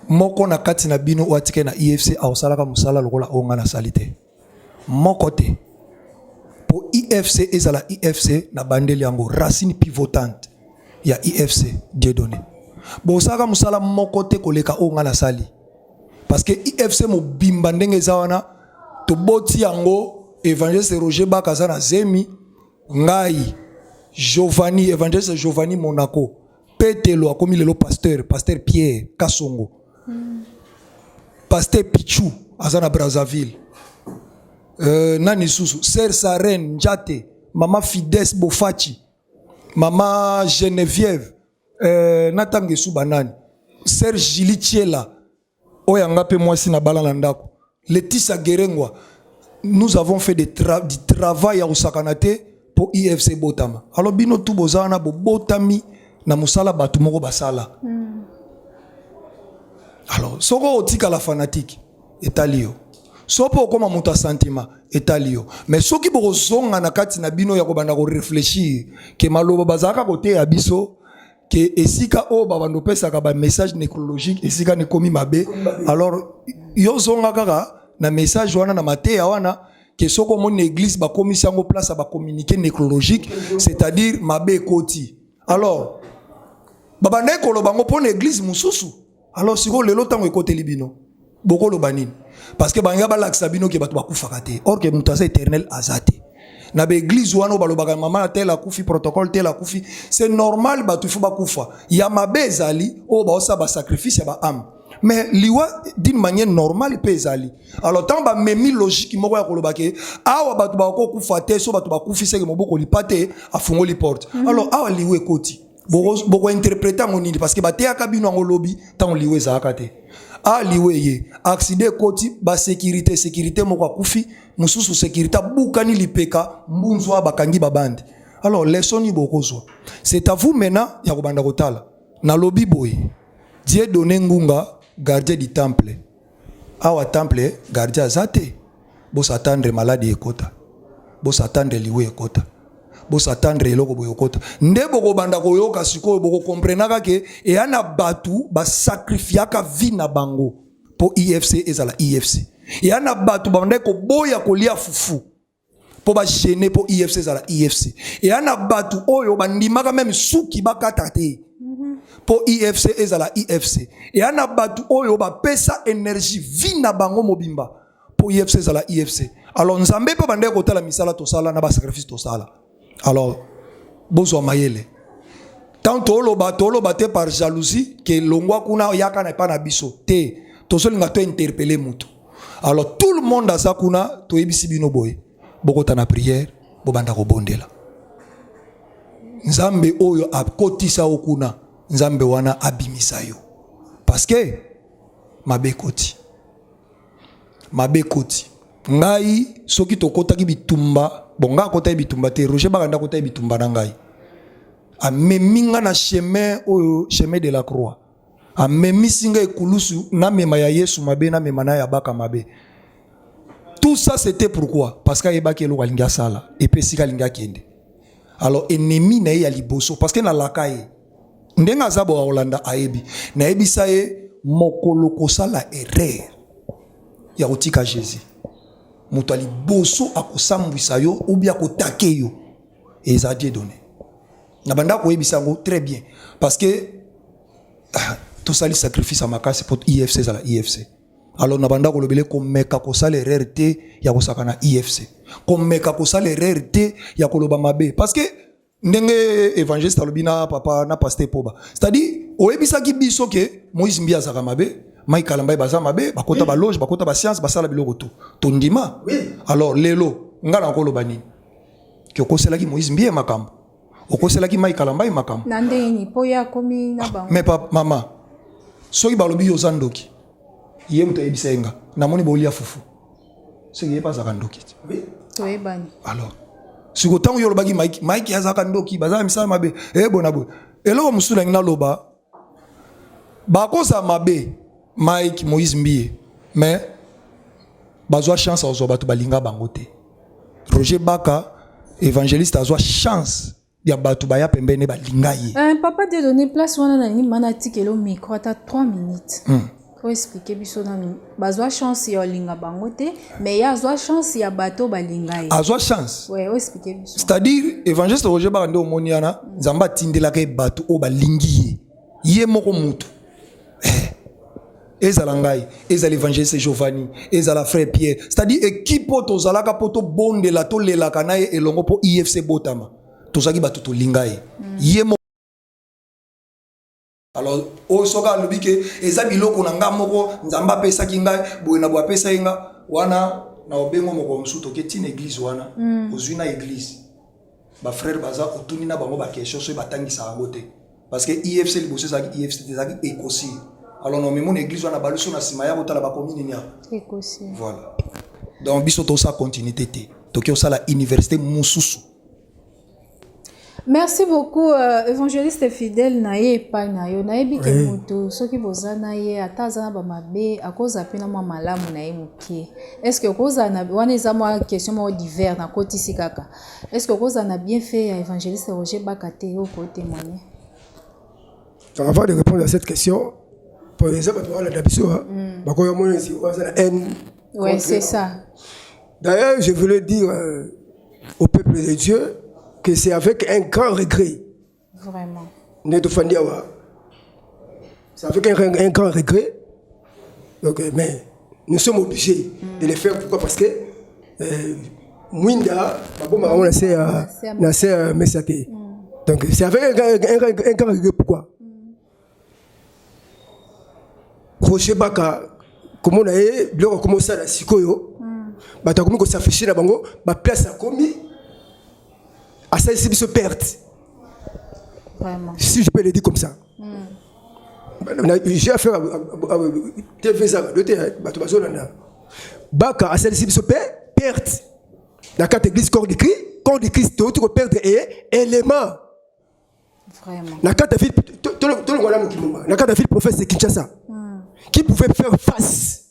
Moko na kati na bino watike na IFC aosalaka musala lokola onga na salite. Moko te. Po IFC ezala IFC na bandeli yango racine pivotante ya IFC Dieu donné. Bo saka musala moko te koleka onga na sali. Parce que IFC mo bimba ndenge zawana to boti yango évangéliste Roger Bakazana Zemi Ngai Giovanni évangéliste Giovanni Monaco Petelo akomi lelo pasteur Pierre Kasongo pasteur Pichou azana Brazzaville nani susu Sœur Saren Njate Mama Fides Bofachi Mama Geneviève natange subanani Sœur Jilitiela oyanga pe mwasi na bala landako Laetitia Gerengwa. Nous avons fait du travail à Osakanate pour IFC Botama. Alors, bino tout bozana bo botami na musala batumoko basala. Alors, soko otika la fanatique etalio. Sopo koma muta sentiment etalio. Mais soki bo zonga na kati na bino ya ko banda ko réfléchir que maloba bazaka côté abiso que esika o babando pesa ka ba message nécrologique esika ne komi mabe. Alors, yo zonga kaka na message wana na mateya wana que soko mon église ba commission en place ba communiquer nécrologique c'est-à-dire mabe koti. Alors baba ndeko lo bango pour l'église mususu. Alors siko lelo tango ekote libino boko lo banini parce que banga ba laksa bino ke batu bakufa te or que mutasa éternel azate na ba église wana ba lo baga mama tel akufi protocole tel akufi c'est normal batu fu bakufa ya mabe ezali o ba osa ba sacrifice ya ba âme. Mais liwa d'une manière normale pezali. Alors tant ba memi logique moko ya kolobake awa batu ba ko kufa te so batu ba kufisa ke moboko lipate afungoli porte. Alors awa liwe koti. Boko interpréter ngonini parce que ba te akabino ngolobi tant liwe za akate. A liwe ye accident koti ba sécurité moko kufi mususu sécurité bukani lipeka mbunzwa bakangi babandi. Alors lesoni bokozwa. C'est à vous maintenant ya kobanda kotala. Na lobi boy. Dieu donné ngunga gardien du temple. Awa temple gardien azate. Bos attendre maladie ekota. Bos attendre liwe ekota. Bos attendre eloko boyo ekota. Nde boko banda koyoka sikoyo boko komprenaka ke e ana batu ba sacrifiaka vie na bango po IFC ezala IFC. E ana batu banda ko boya kolia fufu po ba gêner po IFC ezala IFC. E ana batu oyo bandimaka même suki bakata te. Po IFC ezala IFC. Et ana batu oyo ba pesa énergie vie na bango mobimba. Po IFC ezala IFC. Alors nzambe pe bande ko tala misala to sala na ba sacrifice to sala. Alors bozo mayele. Tant toloba te par jalousie que longwa kuna yaka na pa na biso te. To solinga to interpeller mutu. Alors tout le monde a sa kuna to ebisi bino boye. Bokota na prière, bo banda ko bondela. Nzambe oyo akotisa okuna. Nzambe wana abimisa yo parce que mabe koti ngai soki tokotaki bitumba bonga kota bitumba te Roger bakanda kota bitumba na ngai ameminga na chemin oyo chemin de la croix amemisinga ekulusu na mema ya Yesu mabe na mema na ya baka mabe. Tout ça c'était pourquoi parce que yebaki elo kalinga sala epesi kalinga kende. Alors ennemi na ya liboso parce que na lakaye ndenga zabo wa Holanda aebi na ebi saye mokolo kosala erreur ya kotika Jésus mutu ali boso akosambwisa yo ou bien akotake yo eza Dieu donné na banda ko ebisa ngo très bien parce que tout ça le sacrifice à makasi pour IFC za la IFC. Alors na banda ko lobele ko meka kosala erreur te ya kosaka na IFC ko meka kosala erreur te ya koloba mabe parce que ndenge évangéliste alobina papa na pasteur poba c'est-à-dire oyebisa ki biso ke Moïse Mbia zaka mabe Mike Kalamba baza mabe bakota ba loge bakota ba science basala biloko to ndima. Alors lelo ngana koloba nini ki okosela ki Moïse Mbia makambo okosela ki Mike Kalamba makambo nande ni poya komi na bango mais papa mama soki balobi yo zandoki ye muto yebisa enga namoni bolia fufu soki ye pas zaka ndoki toyebani. Alors siko tango yolo bagi Mike yazaka ndoki baza misala mabe bona bo eloko musula ngina loba bakosa mabe Mike Moïse Mbie mais bazwa chance azwa batu balinga bangote Roger Baka évangéliste azwa chance ya batu baya pembene balinga ye. Papa de donner place wana na ni manati kelo micro ata 3 minutes. Faut expliquer biso na bazwa chance ya linga bangote mais ya azwa chance ya bato balinga ye. Azwa chance. Ouais, expliquer biso. C'est-à-dire évangéliste Roger Baka ndo moniana nzamba tindela ke batu o balingi ye moko mutu. Ezala ngai, ezala l'évangéliste Giovanni, ezala frère Pierre. C'est-à-dire équipe tozalaka poto bonde la to lelaka na ye elongo po IFC Botama. Tozaki batu to lingaye. Ye moko. Alors o soka lobi ke eza biloko na nga moko nzamba pesa ki ngai boye na bo pesa inga wana na obengo moko msuto ke tin église wana ozwi na église ba frère baza otuni na bango ba question so batangisa bangote parce que IFC liboso za IFC tezaki écossais. Alors non mais mon église wana baluso na sima ya botala ba commune nya écossais. Voilà. Donc biso to sa continuité te. Tokyo sa la université mususu. Merci beaucoup, évangéliste fidèle naye pa nayo nayebi ke mutu soki bozana ye atazana ba mabe akoza pena mwa malamu naye mukie. Est-ce que koza na wana eza mwa question mo divers na kotisi kaka. Est-ce que koza na bien fait ya évangéliste Roger Baka te au côté témoigner? Avant de répondre à cette question, pour exemple, la d'habitude, oui, c'est ça. D'ailleurs, je voulais dire au peuple de Dieu que c'est avec un grand regret. Vraiment. C'est avec un grand regret. Donc, mais nous sommes obligés de le faire. Pourquoi? Parce que Mwinda, donc c'est avec un grand regret. Pourquoi? Roger Baka, comme on a eu, bien commencé à la Sikoyo, bah t'as commis que ça fait chier la bango, bah place a commis, à ça ici se perdre. Vraiment. Si je peux le dire comme ça. J'ai affaire à TV ça, le thé, bah tu vas sur là. Baka à ça ici se perdre. La carte église corps de Christ, tu vas perdre et élément. Vraiment. La carte de la carte de prophète c'est Kinshasa. Qui pouvait faire face.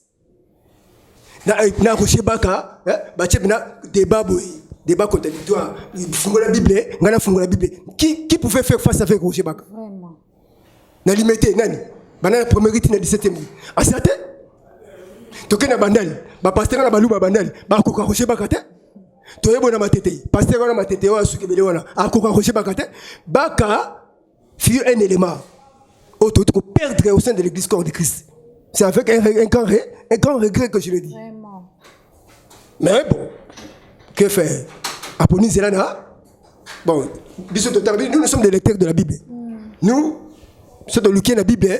na Roger Baka batie na débat contradictoire fungola Bible ngana fungola Bible qui pouvait faire face avec Roger Baka Vraiment. na limité nani banana première rite na 17e asate toke na bandali ba pasteur na baluba bandali ba ko Roger Baka te toyebo na matete pasteur na matete wa sukebele wana akoka Roger Baka te Baka fut un élément autre pour perdre au sein de l'église corps de Christ. C'est avec un grand regret que je le dis. Vraiment. Mais bon, que faire? Apolline Zelana, bon, nous sommes des lecteurs de la Bible. Nous, ceux de Lucie la Bible,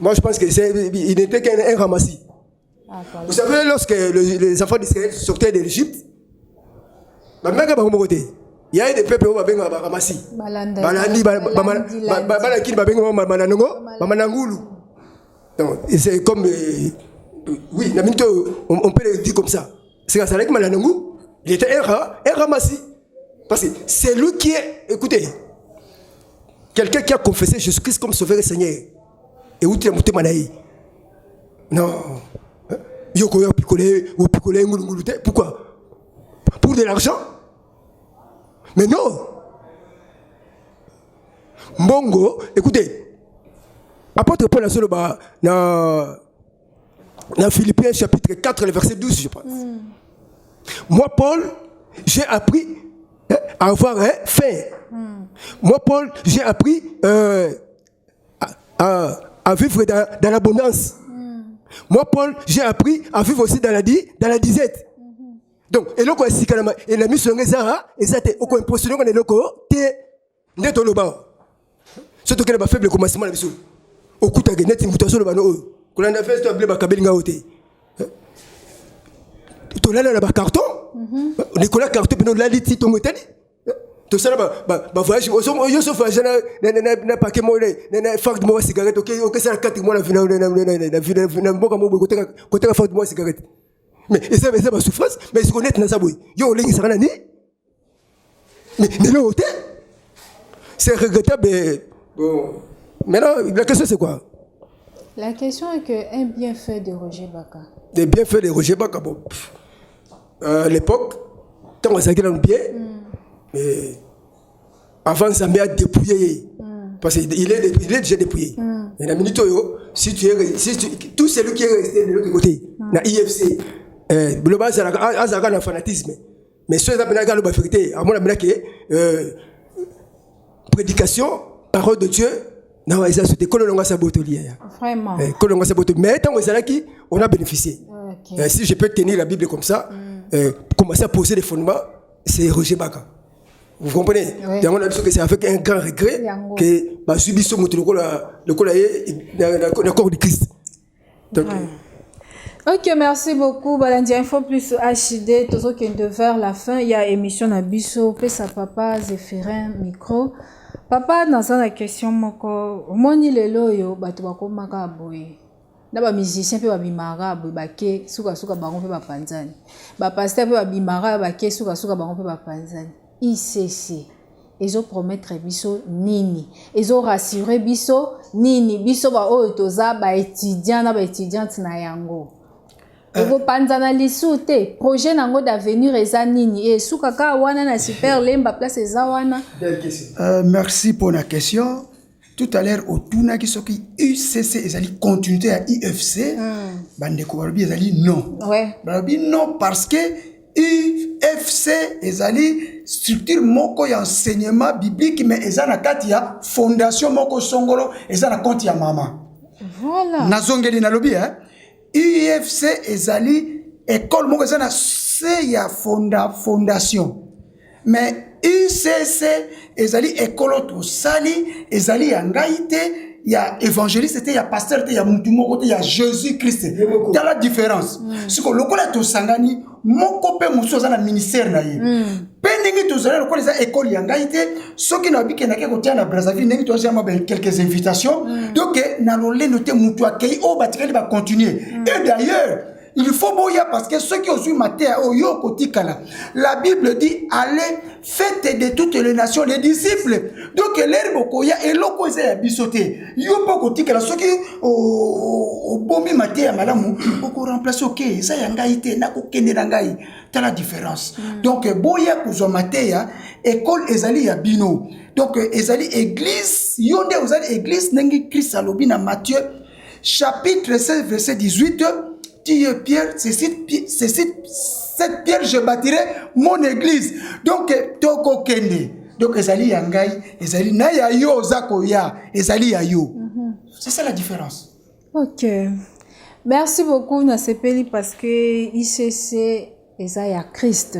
moi je pense qu'il n'était qu'un ramassis. Vous savez, lorsque les enfants d'Israël sortaient de l'Égypte, il y a des peuples qui ont ramassis. Balandi, c'est comme, oui, on peut le dire comme ça. C'est ça que Malanangou, il était un ramassis. Parce que c'est lui qui est, écoutez, quelqu'un qui a confessé Jésus-Christ comme sauveur et Seigneur. Et où tu es monté Manaï. Non. Pourquoi? Pour de l'argent? Mais non. Mbongo, écoutez, apôtre Paul a solo dans Philippiens chapitre 4, le verset 12, je pense. Moi, Paul, j'ai appris à avoir faim. Moi, Paul, j'ai appris à vivre dans l'abondance. Moi, Paul, j'ai appris à vivre aussi dans la disette. Donc, et là, il a mis sur les arts, et ça, il a impressionné qu'on est là, net au loba. Surtout qu'il a faible commencement là dessus. Au coup de net, il m'a sur le bano. Quand on a fait ce blé, kabel ngaoté. Tu l'as là, le carton. Nicolas carton, puis nous l'a dit, ton hôtel. Tout ça là, voyage. Yo sauf n'a pas que moi, n'a fact moi cigarette. Ok, ça 4 mois la vie, na bon comme côté la fact moi cigarette. Mais ça ma souffrance, mais ce qu'on est dans ça boy. Yo ligne ça nani. Mais le hôtel. C'est regrettable. Bon. Maintenant, la question c'est quoi? La question est qu'un bienfait de Roger Baka. Des bienfaits de Roger Baka, bon. À l'époque, quand on s'est dans le pied, avant ça m'a dépouillé. Parce qu'il est déjà dépouillé. Et la minute, si tout celui qui est resté de l'autre côté, dans l'IFC, global, c'est un fanatisme. Mais ceux qui ont la vérité, à mon avis, prédication, parole de Dieu, non, ça c'était Kolonga Sabotolia. Vraiment. Kolonga Sabotolia. Mais tant on a bénéficié. Okay. Si je peux tenir la Bible comme ça, commencer à poser des fondements, c'est Roger Baka. Vous comprenez? Donc on a dit que c'est avec un grand regret que bah subi ce moto le corps de Christ. Donc, ok, merci beaucoup. Balandi Info Plus HD, tout ce qui est vers la fin. Il y a émission Nabiso, Pesa Papa, Zéphirin, micro. Papa, dans la question, moni lelo yo, batu bako makaboye. Na ba musicien pe ba bimara boye bake suka bango pe ba panzani. Ba pasteur pe ba bimara bake suka bango pe ba panzani. ICC. Ezo promettre biso nini. Ezo rassurer biso nini. Biso ba oyo toza ba étudiant na ba étudiante na yango. Ego panzana lisute projet nango d'avenir eza nini et suka ka wana na super lemba place eza wana. Merci pour la question. Tout à l'heure au tuna qui soki UCC ezali continuité à IFC bandeko balobi ezali non. Ouais. Balobi non parce que IFC ezali structure moko ya enseignement biblique mais ezana kati ya fondation moko songolo ezana compte ya mama. Voilà. Nazongeli nalobi IFC ezali école moko ezana se ya fondation. Mais ICC ezali école to sali ezali ya ngaite ya évangéliste te ya pasteur te ya mutu moko te ya Jésus Christ. Dans la différence. Si ko lokola to sangani moko pe muso za na ministère na ye. Pe ndenge to zala lokola za école ya ngaite soki na bikena ke ko tia na Brazzaville ndenge to za ma quelques invitations. Donc na lolé noté mutu akei o batikali ba continuer. Et d'ailleurs Il faut boya parce que ceux qui ont su mater au yo kotikala. La Bible dit allez faites de toutes les nations les disciples. Donc l'herbe koya et loko eza ya bisoté. Yo po kotikala ceux qui au bomi mater malamu ko remplacer OK ça ya ngai te na ko kende na ngai. T'as la différence. Donc boya kuzo mater école ezali ya bino. Donc ezali église yonde ezali église nengi Christ alobi na Matthieu chapitre 16 verset 18. Pierre, c'est cette pierre je bâtirai mon église. Donc, toko kende. Donc, ezali yangai, ezali na ya yo zako ya, ezali ya yo. C'est ça la différence. Ok. Merci beaucoup, Nasepeli, parce que ICC ezaya Christ.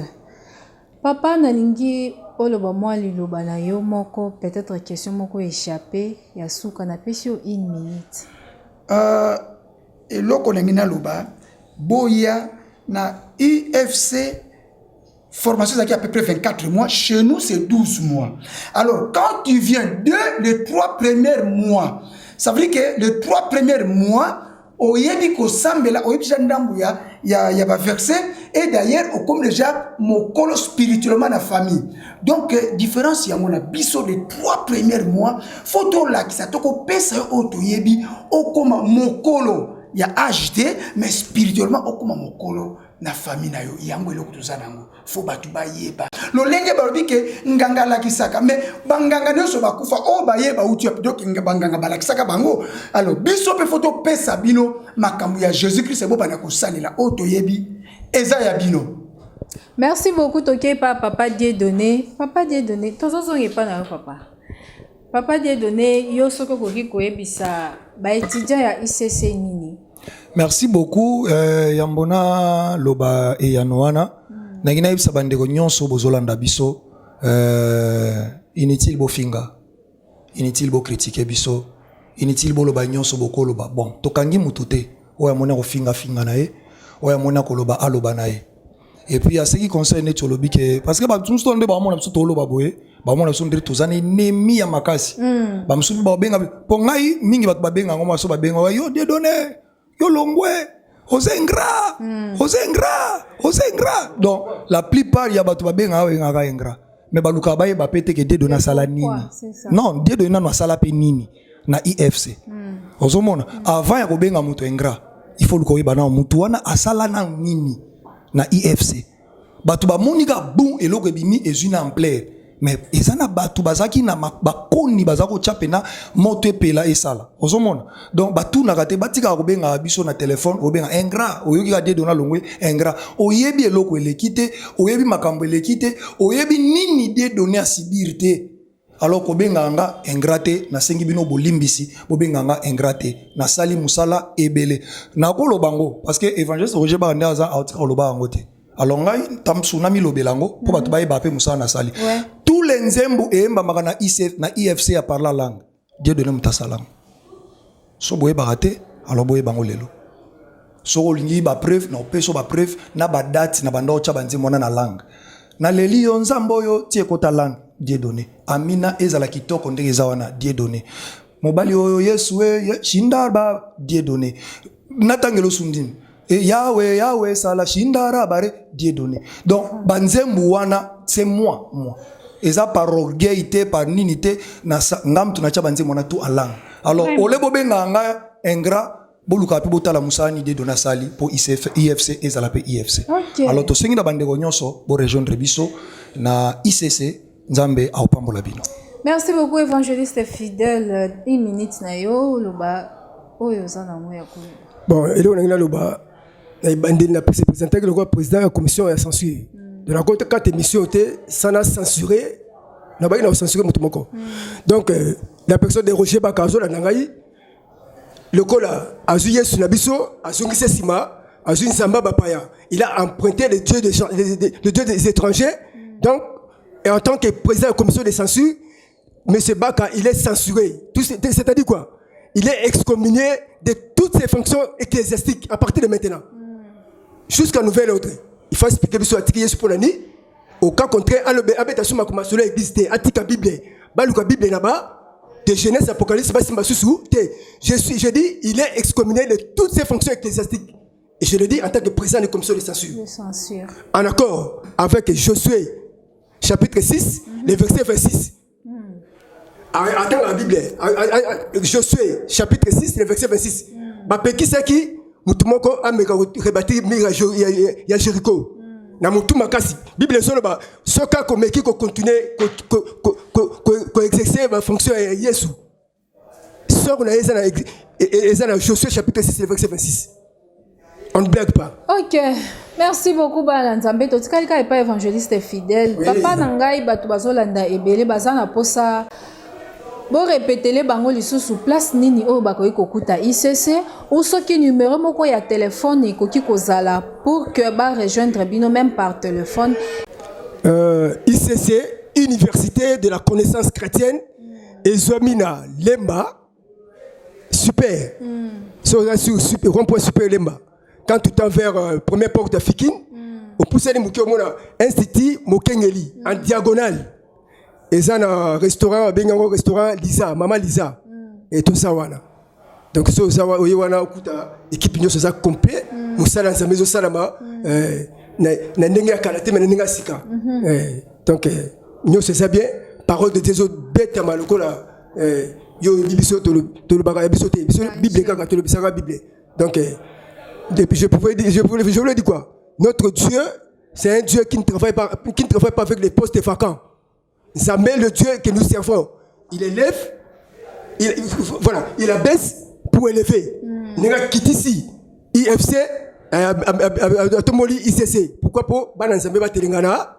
Papa nalingi oloba mwa liloba na yo moko, peut-être question moko échappé, ya suka na pesio 1 minute. Et loko nengina loba boya na IFC formation qui à peu près 24 mois, chez nous c'est 12 mois. Alors quand tu viens les 3 premiers mois, ça veut dire que les 3 premiers mois oyebi ko sambela oyebi jandambu ya ba verset et d'ailleurs au comme déjà mokolo spirituellement na famille. Donc différence ya mona biso les 3 premiers mois, photo là qui ça toko pesa oto yebi okoma mokolo ya HD mais spirituellement okoma mokolo na famille na yo yango eloko tozana ngo fo batu bayeba lolenge balobi ke nganga lakisaka mais banganga nyonso bakufa o bayeba uti donc banganga balakisaka bango. Alors biso pe photo pesa bino makambo ya Jésus Christ ebo bana ko salela o toyebi eza ya bino. Merci beaucoup toke pa papa Dieudonné. Papa Dieudonné tozozo ngepa na yo papa. Papa Dieudonné yo soko koki koyebisa ba étudiant ya ICC nini. Merci beaucoup Yambona Loba et Yanoana. Nagina ibsa bandeko nyonso bozolanda biso inutile bo finga. Inutile bo critiquer biso. Inutile bo loba nyonso bokoloba. Bon, tokangi mutute. Oya mona ko finga na ye. Oya mona ko loba aloba na ye. Et puis à ce qui concerne Tcholobi que parce que ba tout monde ba mona biso tolo ba boye. Ba mona biso ndiri tozane nemi ya makasi. Ba msubi ba benga pongai mingi ba benga ngoma so ba benga yo Dieudonné. Yo longwe, ozengra. Donc la plupart ya batu babenga wenga engra. Mais baluka baye ba pete ke Dieudonné sala nini. Non, Dieudonné na sala pe nini na IFC. Ozomona avant ya ko benga mutu engra, il faut luko yeba na mutu wana asala na nini na IFC. Batu ba monika boum eloko ebimi ezuna ampleur. Mais ezana batu bazaki na bakoni bazako chapena moto pela esala ozomona donc batu na kate batika ko benga biso na téléphone o benga ingrat oyoki ka Dieudonné longwe ingrat oyebi eloko elekite oyebi makambo elekite oyebi nini Dieudonné asibirité alors ko benga nga ingraté na sengi bino bolimbisi bo benga nga ingraté na sali musala ebele na ko lobango parce que évangéliste Roger Banda za autre loba ngote alors ngai tam tsunami lobelango po batu baye bape musala na sali tous les nzembo emba makana IFC a parla langue Dieudonné mutasalang so boye barate alors boye bango lelo so lingi ba preuve na peso ba preuve na ba date na bando cha banzi mona na langue na leli yo nzambo yo tie kota langue Dieudonné amina ezala kitoko ndenge zawana Dieudonné mobali oyo Yesu shindaba Dieudonné natangelo sundini Yahweh sala shindara bare Dieudonné. Donc banzembu wana c'est moi. Et ça par orgueil par ninité na ngam tunacha banzembu wana tout à langue. Alors ole bobenga nga engra boluka pe botala musani Dieudonné sali pour IFC ezala pe IFC. Alors to sengi na bandeko nyonso bo rejoindre biso na ICC nzambe a opambola bino. Merci beaucoup évangéliste fidèle 1 minute na yo loba oyo zana moya ko. Bon, et là on a loba na présenté le président de la commission de censure. De la côté 4 émissions ça n'a censuré n'a pas censuré mutumoko. Donc la personne de Roger Bakazo la nangai le cola azuye sunabiso azungise sima azuye samba bapaya. Il a emprunté le dieu des étrangers. Donc et en tant que président de la commission de censure monsieur Baka il est censuré. C'est-à-dire quoi? Il est excommunié de toutes ses fonctions ecclésiastiques à partir de maintenant. Jusqu'à nouvel ordre. Il faut expliquer sur l'article Yesu pour l'année. Au cas contraire, abetation ma comme cela existe. Article Bible. Baluka Bible là-bas. De Genèse Apocalypse, je dis, il est excommunié de toutes ses fonctions ecclésiastiques. Et je le dis en tant que président de la commission de censure. De censure. En accord avec Josué, chapitre 6, le verset 26. Attends la Bible. Josué, chapitre 6, le verset 26. Bapeki saki, mutumoko ameka rebati mira ya Jéricho. Na mutuma kasi. Bible solo ba soka komeki ko continuer ko exercer ma fonction à Yesu. Sort na ezana Josué chapitre 6, le verset 26. On ne blague pas. Ok, merci beaucoup Balanzambe. Totikali ka pas évangéliste fidèle. Oui. Papa nangai batu bazolanda ebele bazana posa. Bo répétez bango lisusu place nini oyo bakoki kokuta ICC ou soki numéro moko ya téléphone ekoki kozala pour que ba rejoindre bino même par téléphone. ICC, Université de la connaissance chrétienne, Ezomina Lemba, super. Super, rond-point super Lemba. Quand tu t'en vers première porte de Fikine, au poussé de Mouké Institut Mokengeli, en diagonale. Et ça, un restaurant, un restaurant Lisa, Maman Lisa, et tout ça, voilà. Donc, ça, wana okuta équipe nous ça complet, musala za mezo salama, na ndenge ya karaté mais ndenge sika. Donc, nous c'est ça bien, parole de Dieu bête maloko la yo bibiso to le bagay biso te, Bible kaka to le bisaka Bible. Donc, je voulais dire quoi? Notre Dieu, c'est un Dieu qui ne travaille pas avec les postes vacants. Zamé, le Dieu que nous servons, il élève, il abaisse pour élever. Nous avons quitté ici, IFC, Atomoli, ICC. Pourquoi pour Bananzambe Batelingana,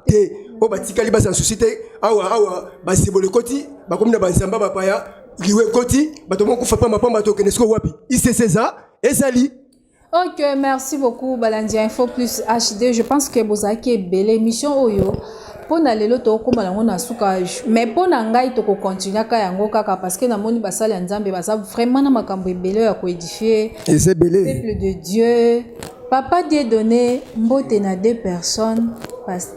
pour Batikali Basan Société, Awa, Basibole Koti, Bakomna Banzamba Bapaya, Liwe Koti, Batomoko Fapa Mapamba Tokenesco Wapi, ICC ça, et Sali. Ok, merci beaucoup Balandia Info Plus HD. Je pense que Bozaki est belle émission Oyo. Pour lelo to ko malango na suka mais pour ngai to ko continuer ka yango kaka parce que na moni basali nzambe basa vraiment na makambo ebele ya ko édifier peuple de Dieu. Papa Dieu donné mbote na deux personnes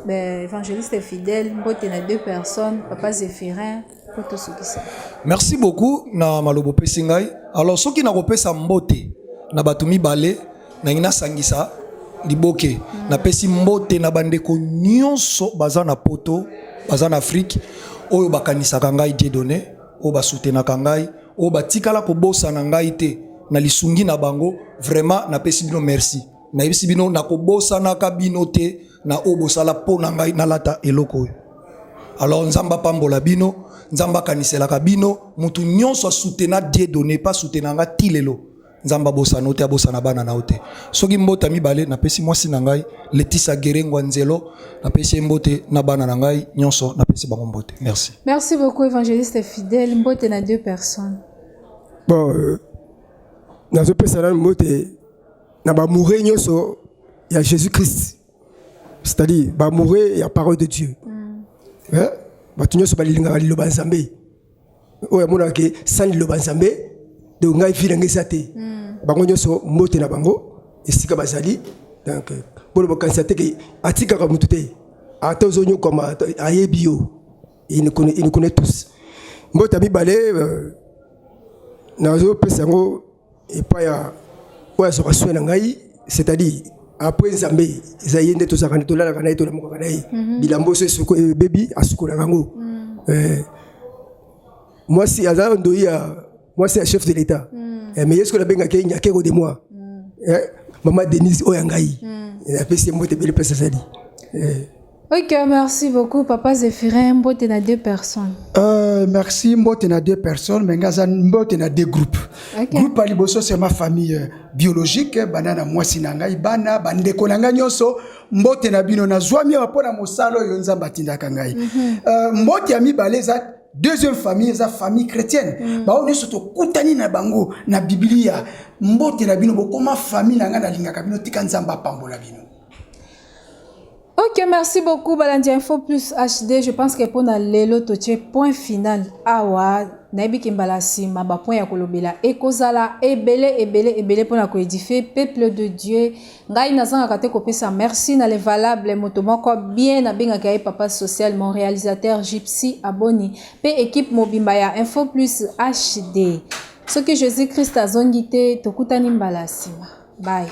évangéliste fidèle mbote na deux personnes papa Zéphirin poto sukisa. Merci beaucoup na malobo pesingai. Alors soki na kopesa mbote na batumi balé na ina sangisa liboke na pesi mbote na bandeko nyonso baza na poto baza na Afrique oyo bakanisaka ngai Dieu donné oyo basutenaka ngai oyo batikala kobosana ngai te na lisungi na bango vraiment na pesi bino merci na yebisi bino na kobosanaka bino te na oyo bosala mpo na ngai nalata eloko oyo. Alors nzamba pambola bino nzamba kaniselaka bino mutu nyonso asutena Dieu donné pas soutenanga tilelo nzamba bosana ote abosana bana na ote soki mbota mibale na pesi mwasi na ngai Letisa Gerengwa Nzelo na pesi mbote na bana na ngai nyonso na pesi bango mbote. Merci. Merci beaucoup évangéliste fidèle mbote na deux personnes. Bon na zo pesa na mbote na ba mourir nyonso ya Jésus-Christ. C'est-à-dire ba mourir ya parole de Dieu. Ba nyonso ba lilinga liloba nzambe. Oya mona ke sani liloba nzambe de ngai fila ngesate. Bango nyonso mbote na bango esika bazali donc pour le candidat que atika ka mutute ata zonyo comme ayebio il nous connaît tous mbota mi balé na zo pesango et pas ya kwa so kaswe na ngai c'est-à-dire après Zambé zayende to sakana to la kana to la mokana yi bilambo so suko baby asuko la kango moi si azar ndoya moi c'est le chef de l'État. Mais est-ce que la benga kenya keko de moi? Maman Denise Oyangai. Elle a fait ses mots de belle personne. Ok, merci beaucoup Papa Zéphirin. Mbote na deux personnes. Merci mbote na deux personnes, mais ngaza mbote na deux groupes. Okay. Groupe Aliboso c'est ma famille biologique, banana mwasi na ngai bana bandeko na ngai nyonso mbote na bino na zwami apona mosalo yo nzamba tindaka ngai. Mbote ya mibale za deuxième famille, c'est la famille chrétienne. Bah on est surtout kutani na bango na Biblia. Mbote na bino bokoma famille na ngana linga kabino tikanzamba pambola bino. Ok, merci beaucoup Balandia Info Plus HD. Je pense que pour lelo toche point final. Awa naibi kimbala sima ba point ya kolobela ekozala ebele pour na ko édifier peuple de Dieu. Ngai nazanga kate kopesa merci na les valables motomoko bien na benga kai papa social mon réalisateur Gypsy Aboni pe équipe mobimba ya Info Plus HD. Ce que Jésus Christ a zongité tokutani mbala sima. Bye.